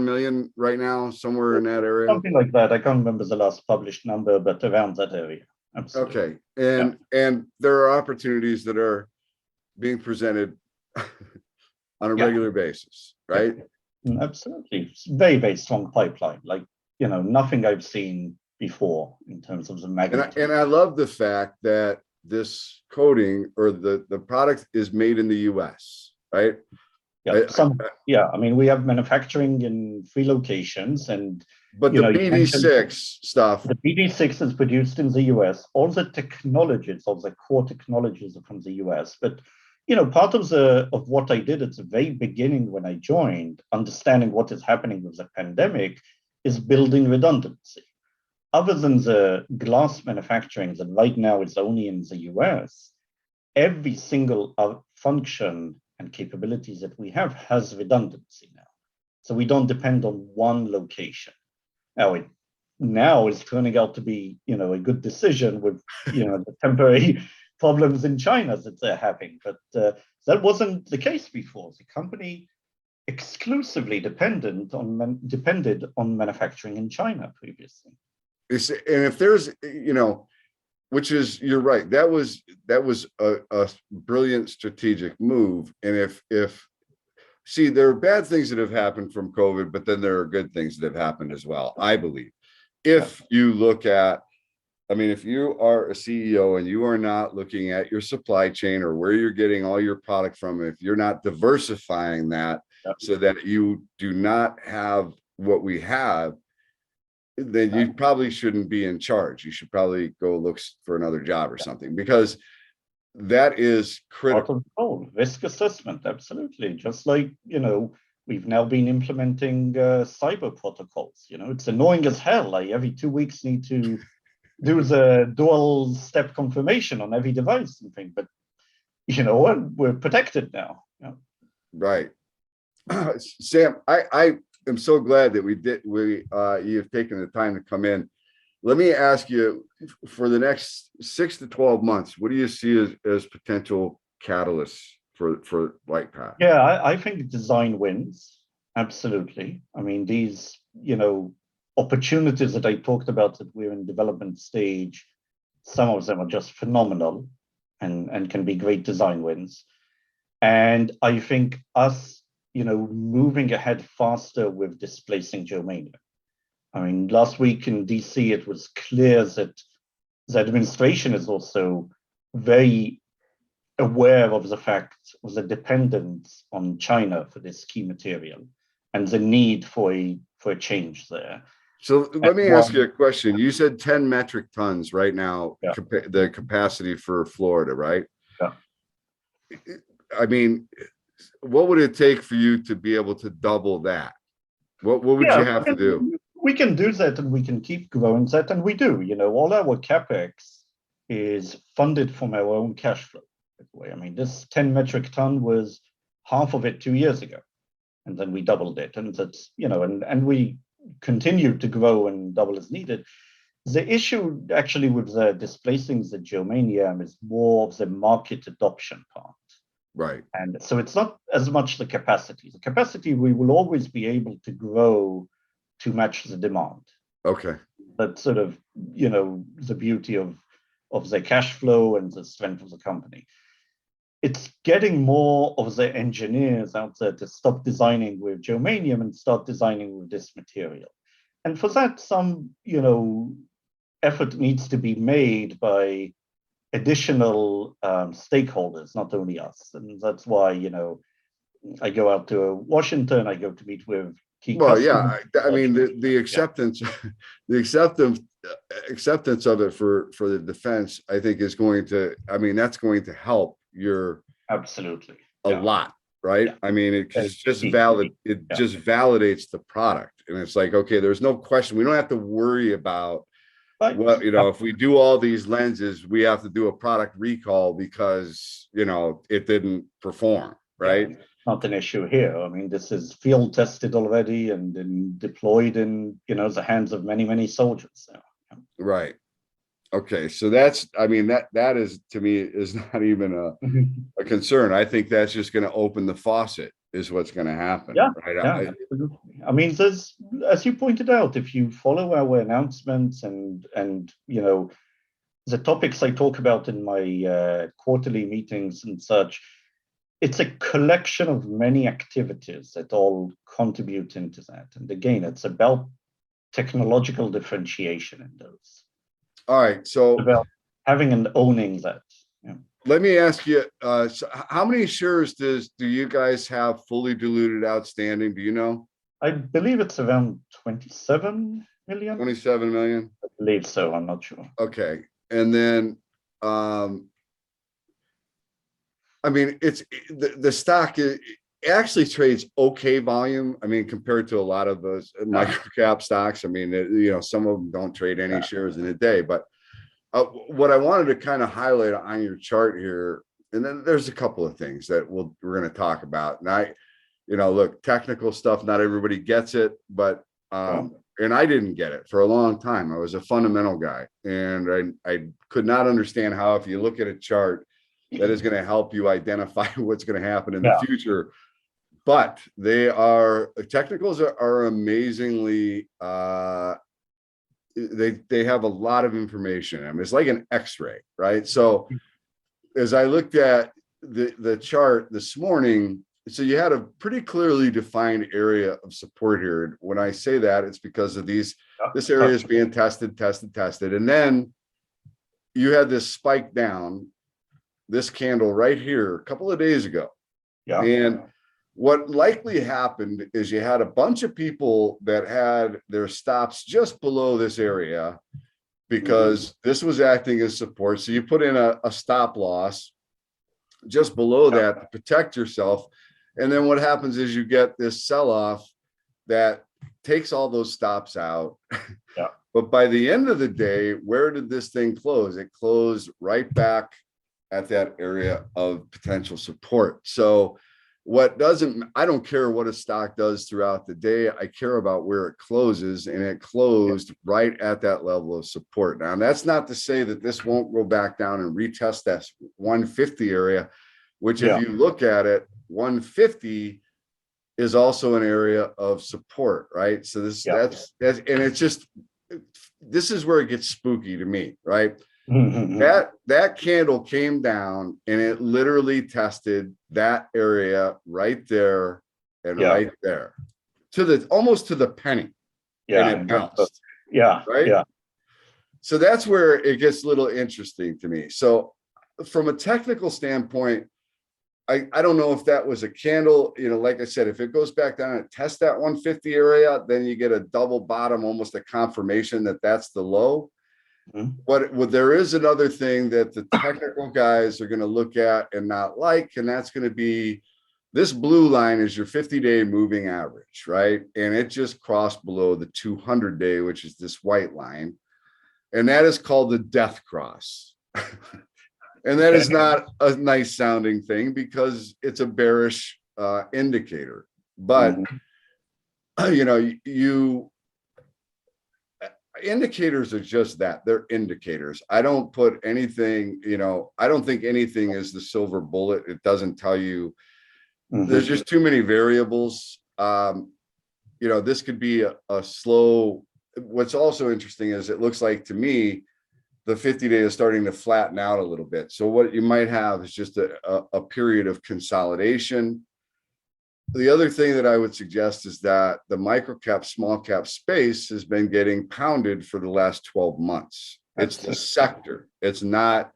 million right now, somewhere in that area. Something like that. I can't remember the last published number, but around that area. Absolutely. Okay. And there are opportunities that are being presented on a regular basis, right? Yeah. Absolutely. It's very, very strong pipeline. Like, nothing I've seen before in terms of the magnitude. And I love the fact that this coating or the product is made in the US, right? Yeah. I mean, we have manufacturing in 3 locations, but the BD6 stuff. The BD6 is produced in the US. All the technologies, all the core technologies are from the US. But part of what I did at the very beginning when I joined, understanding what is happening with the pandemic, is building redundancy. Other than the glass manufacturing that right now is only in the US, every single function and capabilities that we have has redundancy now. So we don't depend on one location. Now it's turning out to be, a good decision with, the temporary problems in China that they're having. But that wasn't the case before. The company exclusively depended on manufacturing in China previously. And if there's, which is, you're right, that was a brilliant strategic move. And if see, there are bad things that have happened from COVID, but then there are good things that have happened as well, I believe. If you look at, I mean, if you are a CEO and you are not looking at your supply chain or where you're getting all your product from, if you're not diversifying that so that you do not have what we have, then you probably shouldn't be in charge. You should probably go look for another job or something, because that is critical. Risk assessment, absolutely. Just like, we've now been implementing cyber protocols. It's annoying as hell. I every 2 weeks need to do the dual step confirmation on every device and thing, but we're protected now. Yeah. Right. Sam, I am so glad that you've taken the time to come in. Let me ask you, for the next 6 to 12 months, what do you see as potential catalysts for Lightpath? Yeah, I think design wins. Absolutely. I mean, these, opportunities that I talked about that we're in development stage, some of them are just phenomenal and can be great design wins. And I think us, moving ahead faster with displacing Germania. I mean, last week in DC, it was clear that the administration is also very aware of the fact of the dependence on China for this key material and the need for a change there. So let me ask you a question. You said 10 metric tons right now, the capacity for Florida, right? Yeah. I mean, what would it take for you to be able to double that? What would you have to do? We can do that, and we can keep growing that, and we do. All our CapEx is funded from our own cash flow. I mean, this 10 metric ton was half of it 2 years ago, and then we doubled it, and that's, and we continue to grow and double as needed. The issue actually with the displacing the germanium is more of the market adoption part. Right. And so it's not as much the capacity. The capacity, we will always be able to grow to match the demand. Okay. That's sort of, the beauty of the cash flow and the strength of the company. It's getting more of the engineers out there to stop designing with germanium and start designing with this material. And for that, some, effort needs to be made by additional stakeholders, not only us. And that's why, I go out to Washington, I go to meet with key Well, customers. yeah, I mean, the acceptance, the acceptance of it for the defense, I think is going to, I mean, that's going to help your Absolutely. a lot, right? Yeah. I mean, it just It just validates the product. And it's like, okay, there's no question. We don't have to worry about Right. what, if we do all these lenses, we have to do a product recall because, it didn't perform, right? Yeah, not an issue here. I mean, this is field tested already and then deployed in, the hands of many, many soldiers. So, yeah. Right. Okay. So that's, I mean, that is, to me, is not even a concern. I think that's just going to open the faucet is what's going to happen. Yeah, right. yeah, absolutely. I mean, there's, as you pointed out, if you follow our announcements and the topics I talk about in my quarterly meetings and such, it's a collection of many activities that all contribute into that. And again, it's about technological differentiation in those. All right. So about having and owning that. Yeah. Let me ask you, so how many shares do you guys have fully diluted outstanding? Do you know? I believe it's around 27 million. 27 million? I believe so. I'm not sure. Okay. And then, I mean, it's the stock actually trades okay volume. I mean, compared to a lot of those micro cap stocks. I mean, some of them don't trade any shares in a day, but what I wanted to kind of highlight on your chart here, and then there's a couple of things that we're going to talk about. And look, technical stuff, not everybody gets it, but, and I didn't get it for a long time. I was a fundamental guy, and I could not understand how, if you look at a chart, that is going to help you identify what's going to happen in the future. But technicals are amazingly, they have a lot of information. I mean, it's like an X-ray, right? So as I looked at the chart this morning, so you had a pretty clearly defined area of support here. When I say that, it's because of this area is being tested. And then you had this spike down, this candle right here a couple of days ago. Yeah. And what likely happened is you had a bunch of people that had their stops just below this area because this was acting as support. So you put in a stop loss just below that to protect yourself. And then what happens is you get this sell-off that takes all those stops out. Yeah. But by the end of the day, where did this thing close? It closed right back at that area of potential support. So I don't care what a stock does throughout the day. I care about where it closes, and it closed right at that level of support. Now, that's not to say that this won't go back down and retest that 150 area, which if you look at it, 150 is also an area of support, right? So that's and it's just, this is where it gets spooky to me, right? That candle came down and it literally tested that area right there and right there almost to the penny. Yeah. And it bounced. Yeah. Right. Yeah. So that's where it gets a little interesting to me. So from a technical standpoint, I don't know if that was a candle, like I said, if it goes back down and tests that 150 area, then you get a double bottom, almost a confirmation that that's the low. But there is another thing that the technical guys are going to look at and not like, and that's going to be this blue line is your 50-day moving average, right? And it just crossed below the 200-day, which is this white line. And that is called the death cross. And that is not a nice sounding thing because it's a bearish indicator. But, indicators are just that. They're indicators. I don't put anything, I don't think anything is the silver bullet. It doesn't tell you. There's just too many variables. This could be a slow. What's also interesting is it looks like to me, the 50-day is starting to flatten out a little bit. So what you might have is just a period of consolidation. the other thing that I would suggest is that the micro cap, small cap space has been getting pounded for the last 12 months. It's the sector. It's not,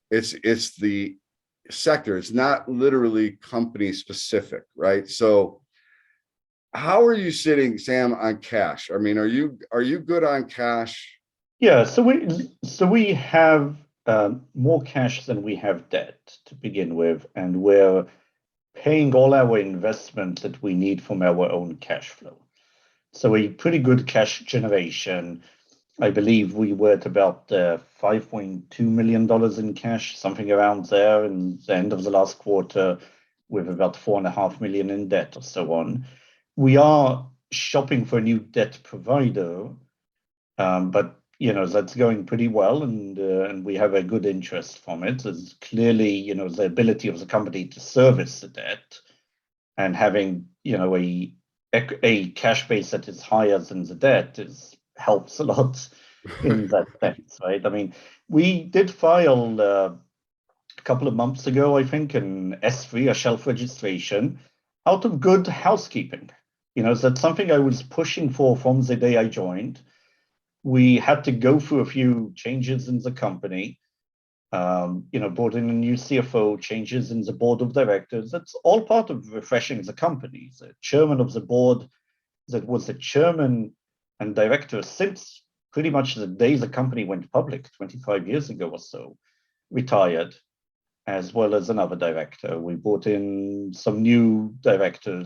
it's the sector. It's not literally company specific, right? So how are you sitting, Sam, on cash? I mean, are you good on cash? Yeah, so we have more cash than we have debt to begin with, and we're paying all our investment that we need from our own cash flow. So a pretty good cash generation. I believe we were at about $5.2 million in cash, something around there, in the end of the last quarter, with about $4.5 million in debt or so on. We are shopping for a new debt provider, but that's going pretty well, and we have a good interest from it. There's clearly the ability of the company to service the debt, and having a cash base that is higher than the debt helps a lot in that sense, right? I mean, we did file a couple of months ago, I think, an S3, a shelf registration, out of good housekeeping. That's something I was pushing for from the day I joined. We had to go through a few changes in the company, brought in a new CFO, changes in the board of directors. That's all part of refreshing the company. The chairman of the board that was the chairman and director since pretty much the day the company went public 25 years ago or so, retired, as well as another director. We brought in some new director,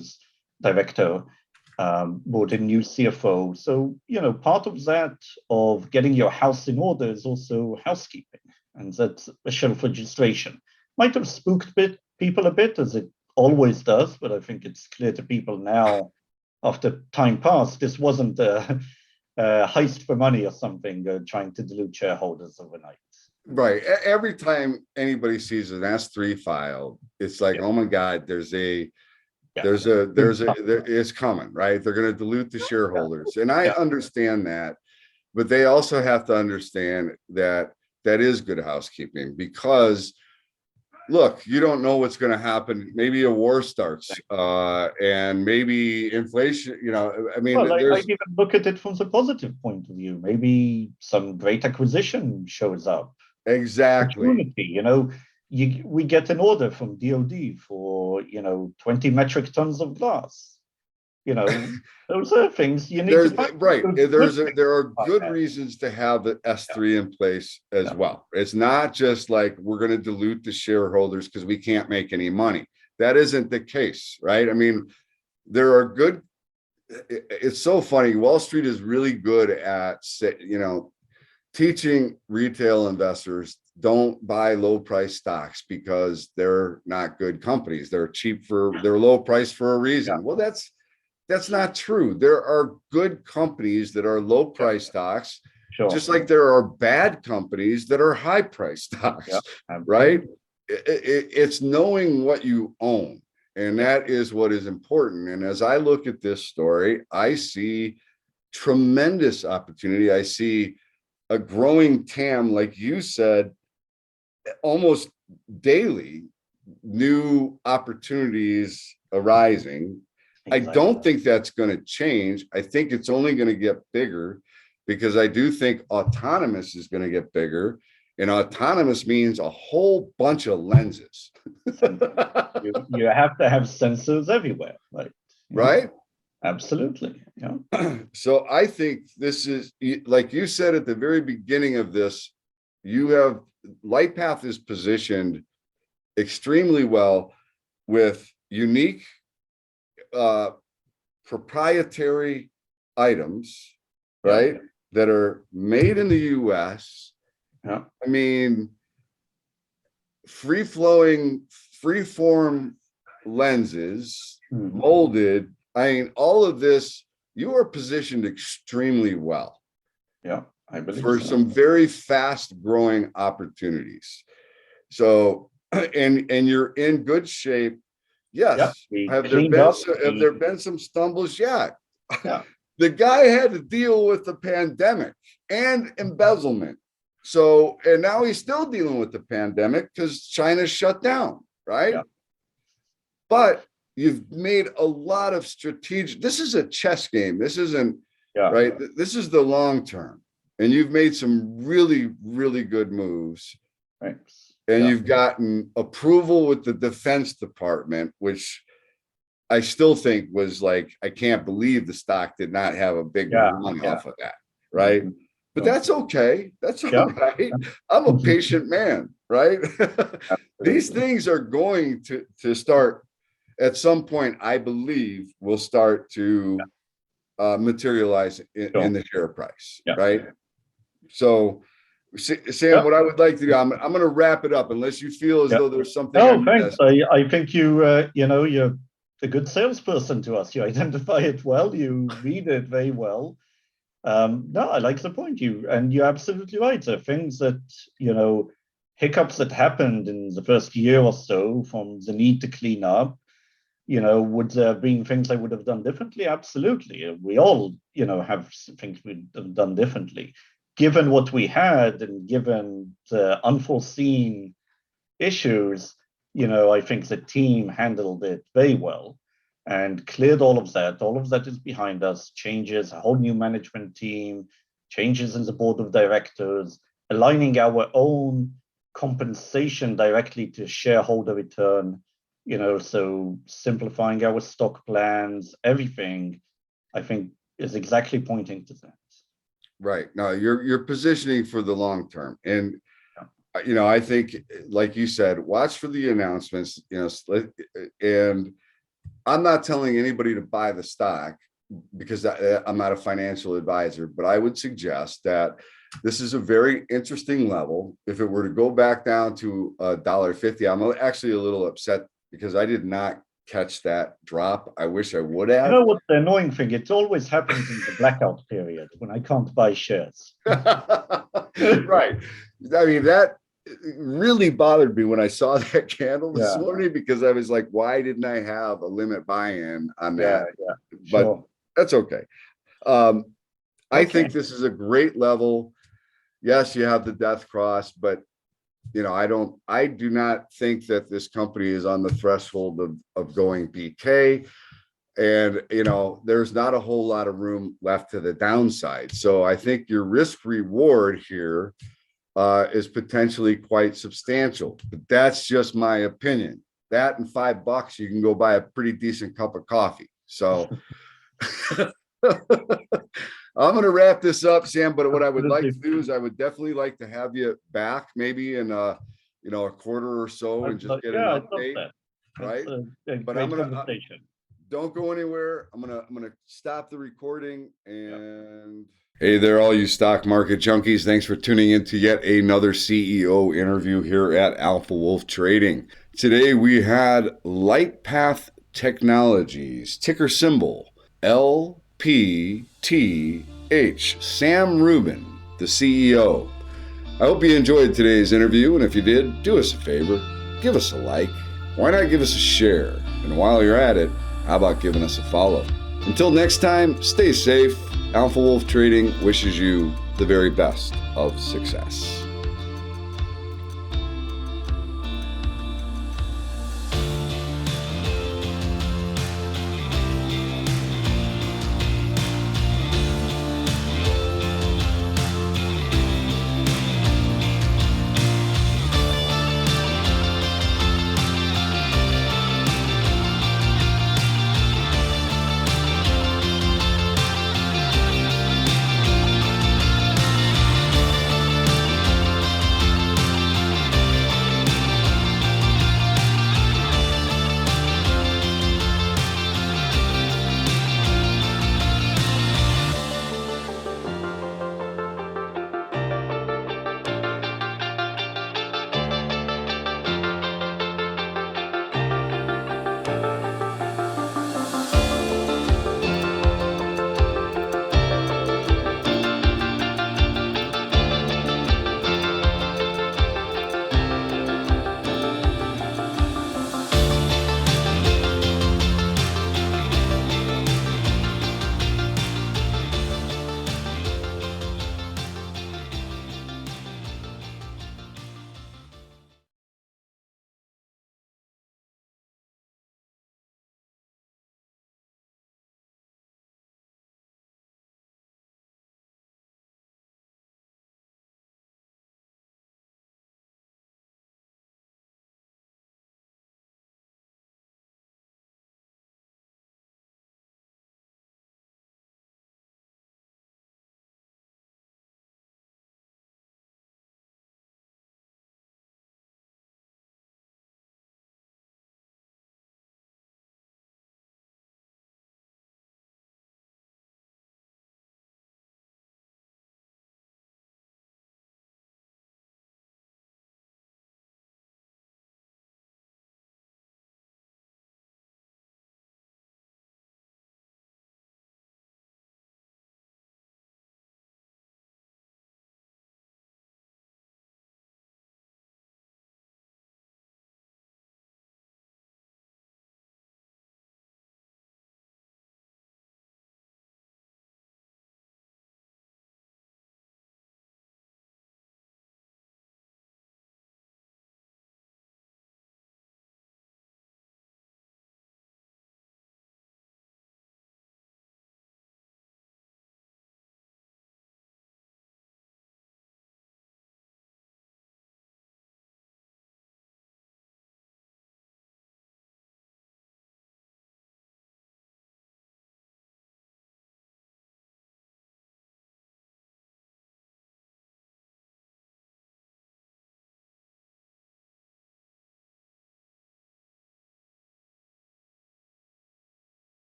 brought in new CFO. So, part of that, of getting your house in order, is also housekeeping. And that's a shelf registration. Might have spooked people a bit, as it always does, but I think it's clear to people now, after time passed, this wasn't a heist for money or something, trying to dilute shareholders overnight. Right. Every time anybody sees an S3 file, it's like, oh my God, it's coming, right? They're going to dilute the shareholders. And I understand that, but they also have to understand that is good housekeeping, because look, you don't know what's going to happen. Maybe a war starts, and maybe inflation, I mean, well, I even look at it from the positive point of view. Maybe some great acquisition shows up. Exactly. We get an order from DOD for 20 metric tons of glass. Those are things you need to find. Right. There are good reasons to have the S3 in place as well. It's not just like we're going to dilute the shareholders because we can't make any money. That isn't the case, right? I mean, there are good. It's so funny. Wall Street is really good at, teaching retail investors don't buy low price stocks because they're not good companies. They're low price for a reason. Well, that's not true. There are good companies that are low price stocks, just like there are bad companies that are high price stocks, right? It's knowing what you own. And that is what is important. And as I look at this story, I see tremendous opportunity. I see a growing TAM, like you said, almost daily, new opportunities arising. Exactly. I don't think that's going to change. I think it's only going to get bigger, because I do think autonomous is going to get bigger, and autonomous means a whole bunch of lenses. you have to have sensors everywhere, right? Absolutely. Yeah. So I think this is, like you said at the very beginning of this, Lightpath is positioned extremely well with unique proprietary items, right? That are made in the US. Yeah. I mean, freeform lenses, molded. I mean, all of this, you are positioned extremely well. Yeah, I believe for so. some very fast growing opportunities. So, and you're in good shape. Yes. Have there been some stumbles? Yeah. The guy had to deal with the pandemic and embezzlement. So, and now he's still dealing with the pandemic because China shut down, right? Yeah. But you've made a lot of strategic, this is a chess game. This isn't, right? This is the long term. And you've made some really, really good moves. Thanks. And you've gotten approval with the Defense Department, which I still think was like, I can't believe the stock did not have a big run off of that, right? But that's okay. That's all right. I'm a patient man, right? These things are going to start at some point, I believe, will start to materialize in the share price, right? So, Sam, what I would like to do, I'm going to wrap it up, unless you feel as though there's something. Oh, thanks. I think you're a good salesperson to us. You identify it well. You read it very well. No, I like the point. You're absolutely right. There are things that, hiccups that happened in the first year or so from the need to clean up. Would there have been things I would have done differently? Absolutely. We all, have things we'd have done differently. Given what we had and given the unforeseen issues, I think the team handled it very well and cleared all of that. All of that is behind us. Changes, a whole new management team, changes in the board of directors, aligning our own compensation directly to shareholder return, so simplifying our stock plans, everything, I think, is exactly pointing to that. Right. No, you're positioning for the long term. And, I think, like you said, watch for the announcements, and I'm not telling anybody to buy the stock because I'm not a financial advisor, but I would suggest that this is a very interesting level. If it were to go back down to $1.50, I'm actually a little upset because I did not catch that drop. I wish I would have. You know what the annoying thing? It always happens in the blackout period when I can't buy shares. Right. I mean, that really bothered me when I saw that candle this morning, because I was like, why didn't I have a limit buy-in on that? But that's okay. I think this is a great level. Yes, you have the death cross, but I do not think that this company is on the threshold of going BK. And, there's not a whole lot of room left to the downside. So I think your risk reward here is potentially quite substantial, but that's just my opinion. That and $5, you can go buy a pretty decent cup of coffee. So I'm going to wrap this up, Sam, but what I would like to do is I would definitely like to have you back maybe in a quarter or so and just get an update. Right. But I'm going to, don't go anywhere. I'm going to stop the recording and hey there, all you stock market junkies. Thanks for tuning in to yet another CEO interview here at Alpha Wolf Trading. Today we had Lightpath Technologies, ticker symbol LPTH, Sam Rubin, the CEO. I hope you enjoyed today's interview, and if you did, do us a favor, give us a like. Why not give us a share? And while you're at it, how about giving us a follow? Until next time, stay safe. Alpha Wolf Trading wishes you the very best of success.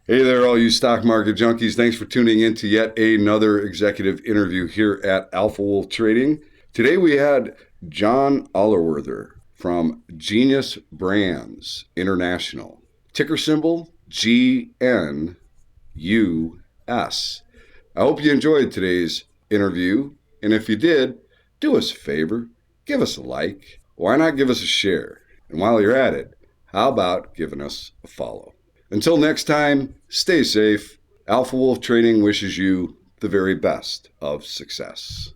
Hey there, all you stock market junkies. Thanks for tuning in to yet another executive interview here at Alpha Wolf Trading. Today we had John Allerwerther from Genius Brands International. Ticker symbol GNUS. I hope you enjoyed today's interview. And if you did, do us a favor, give us a like. Why not give us a share? And while you're at it, how about giving us a follow? Until next time, stay safe. Alpha Wolf Trading wishes you the very best of success.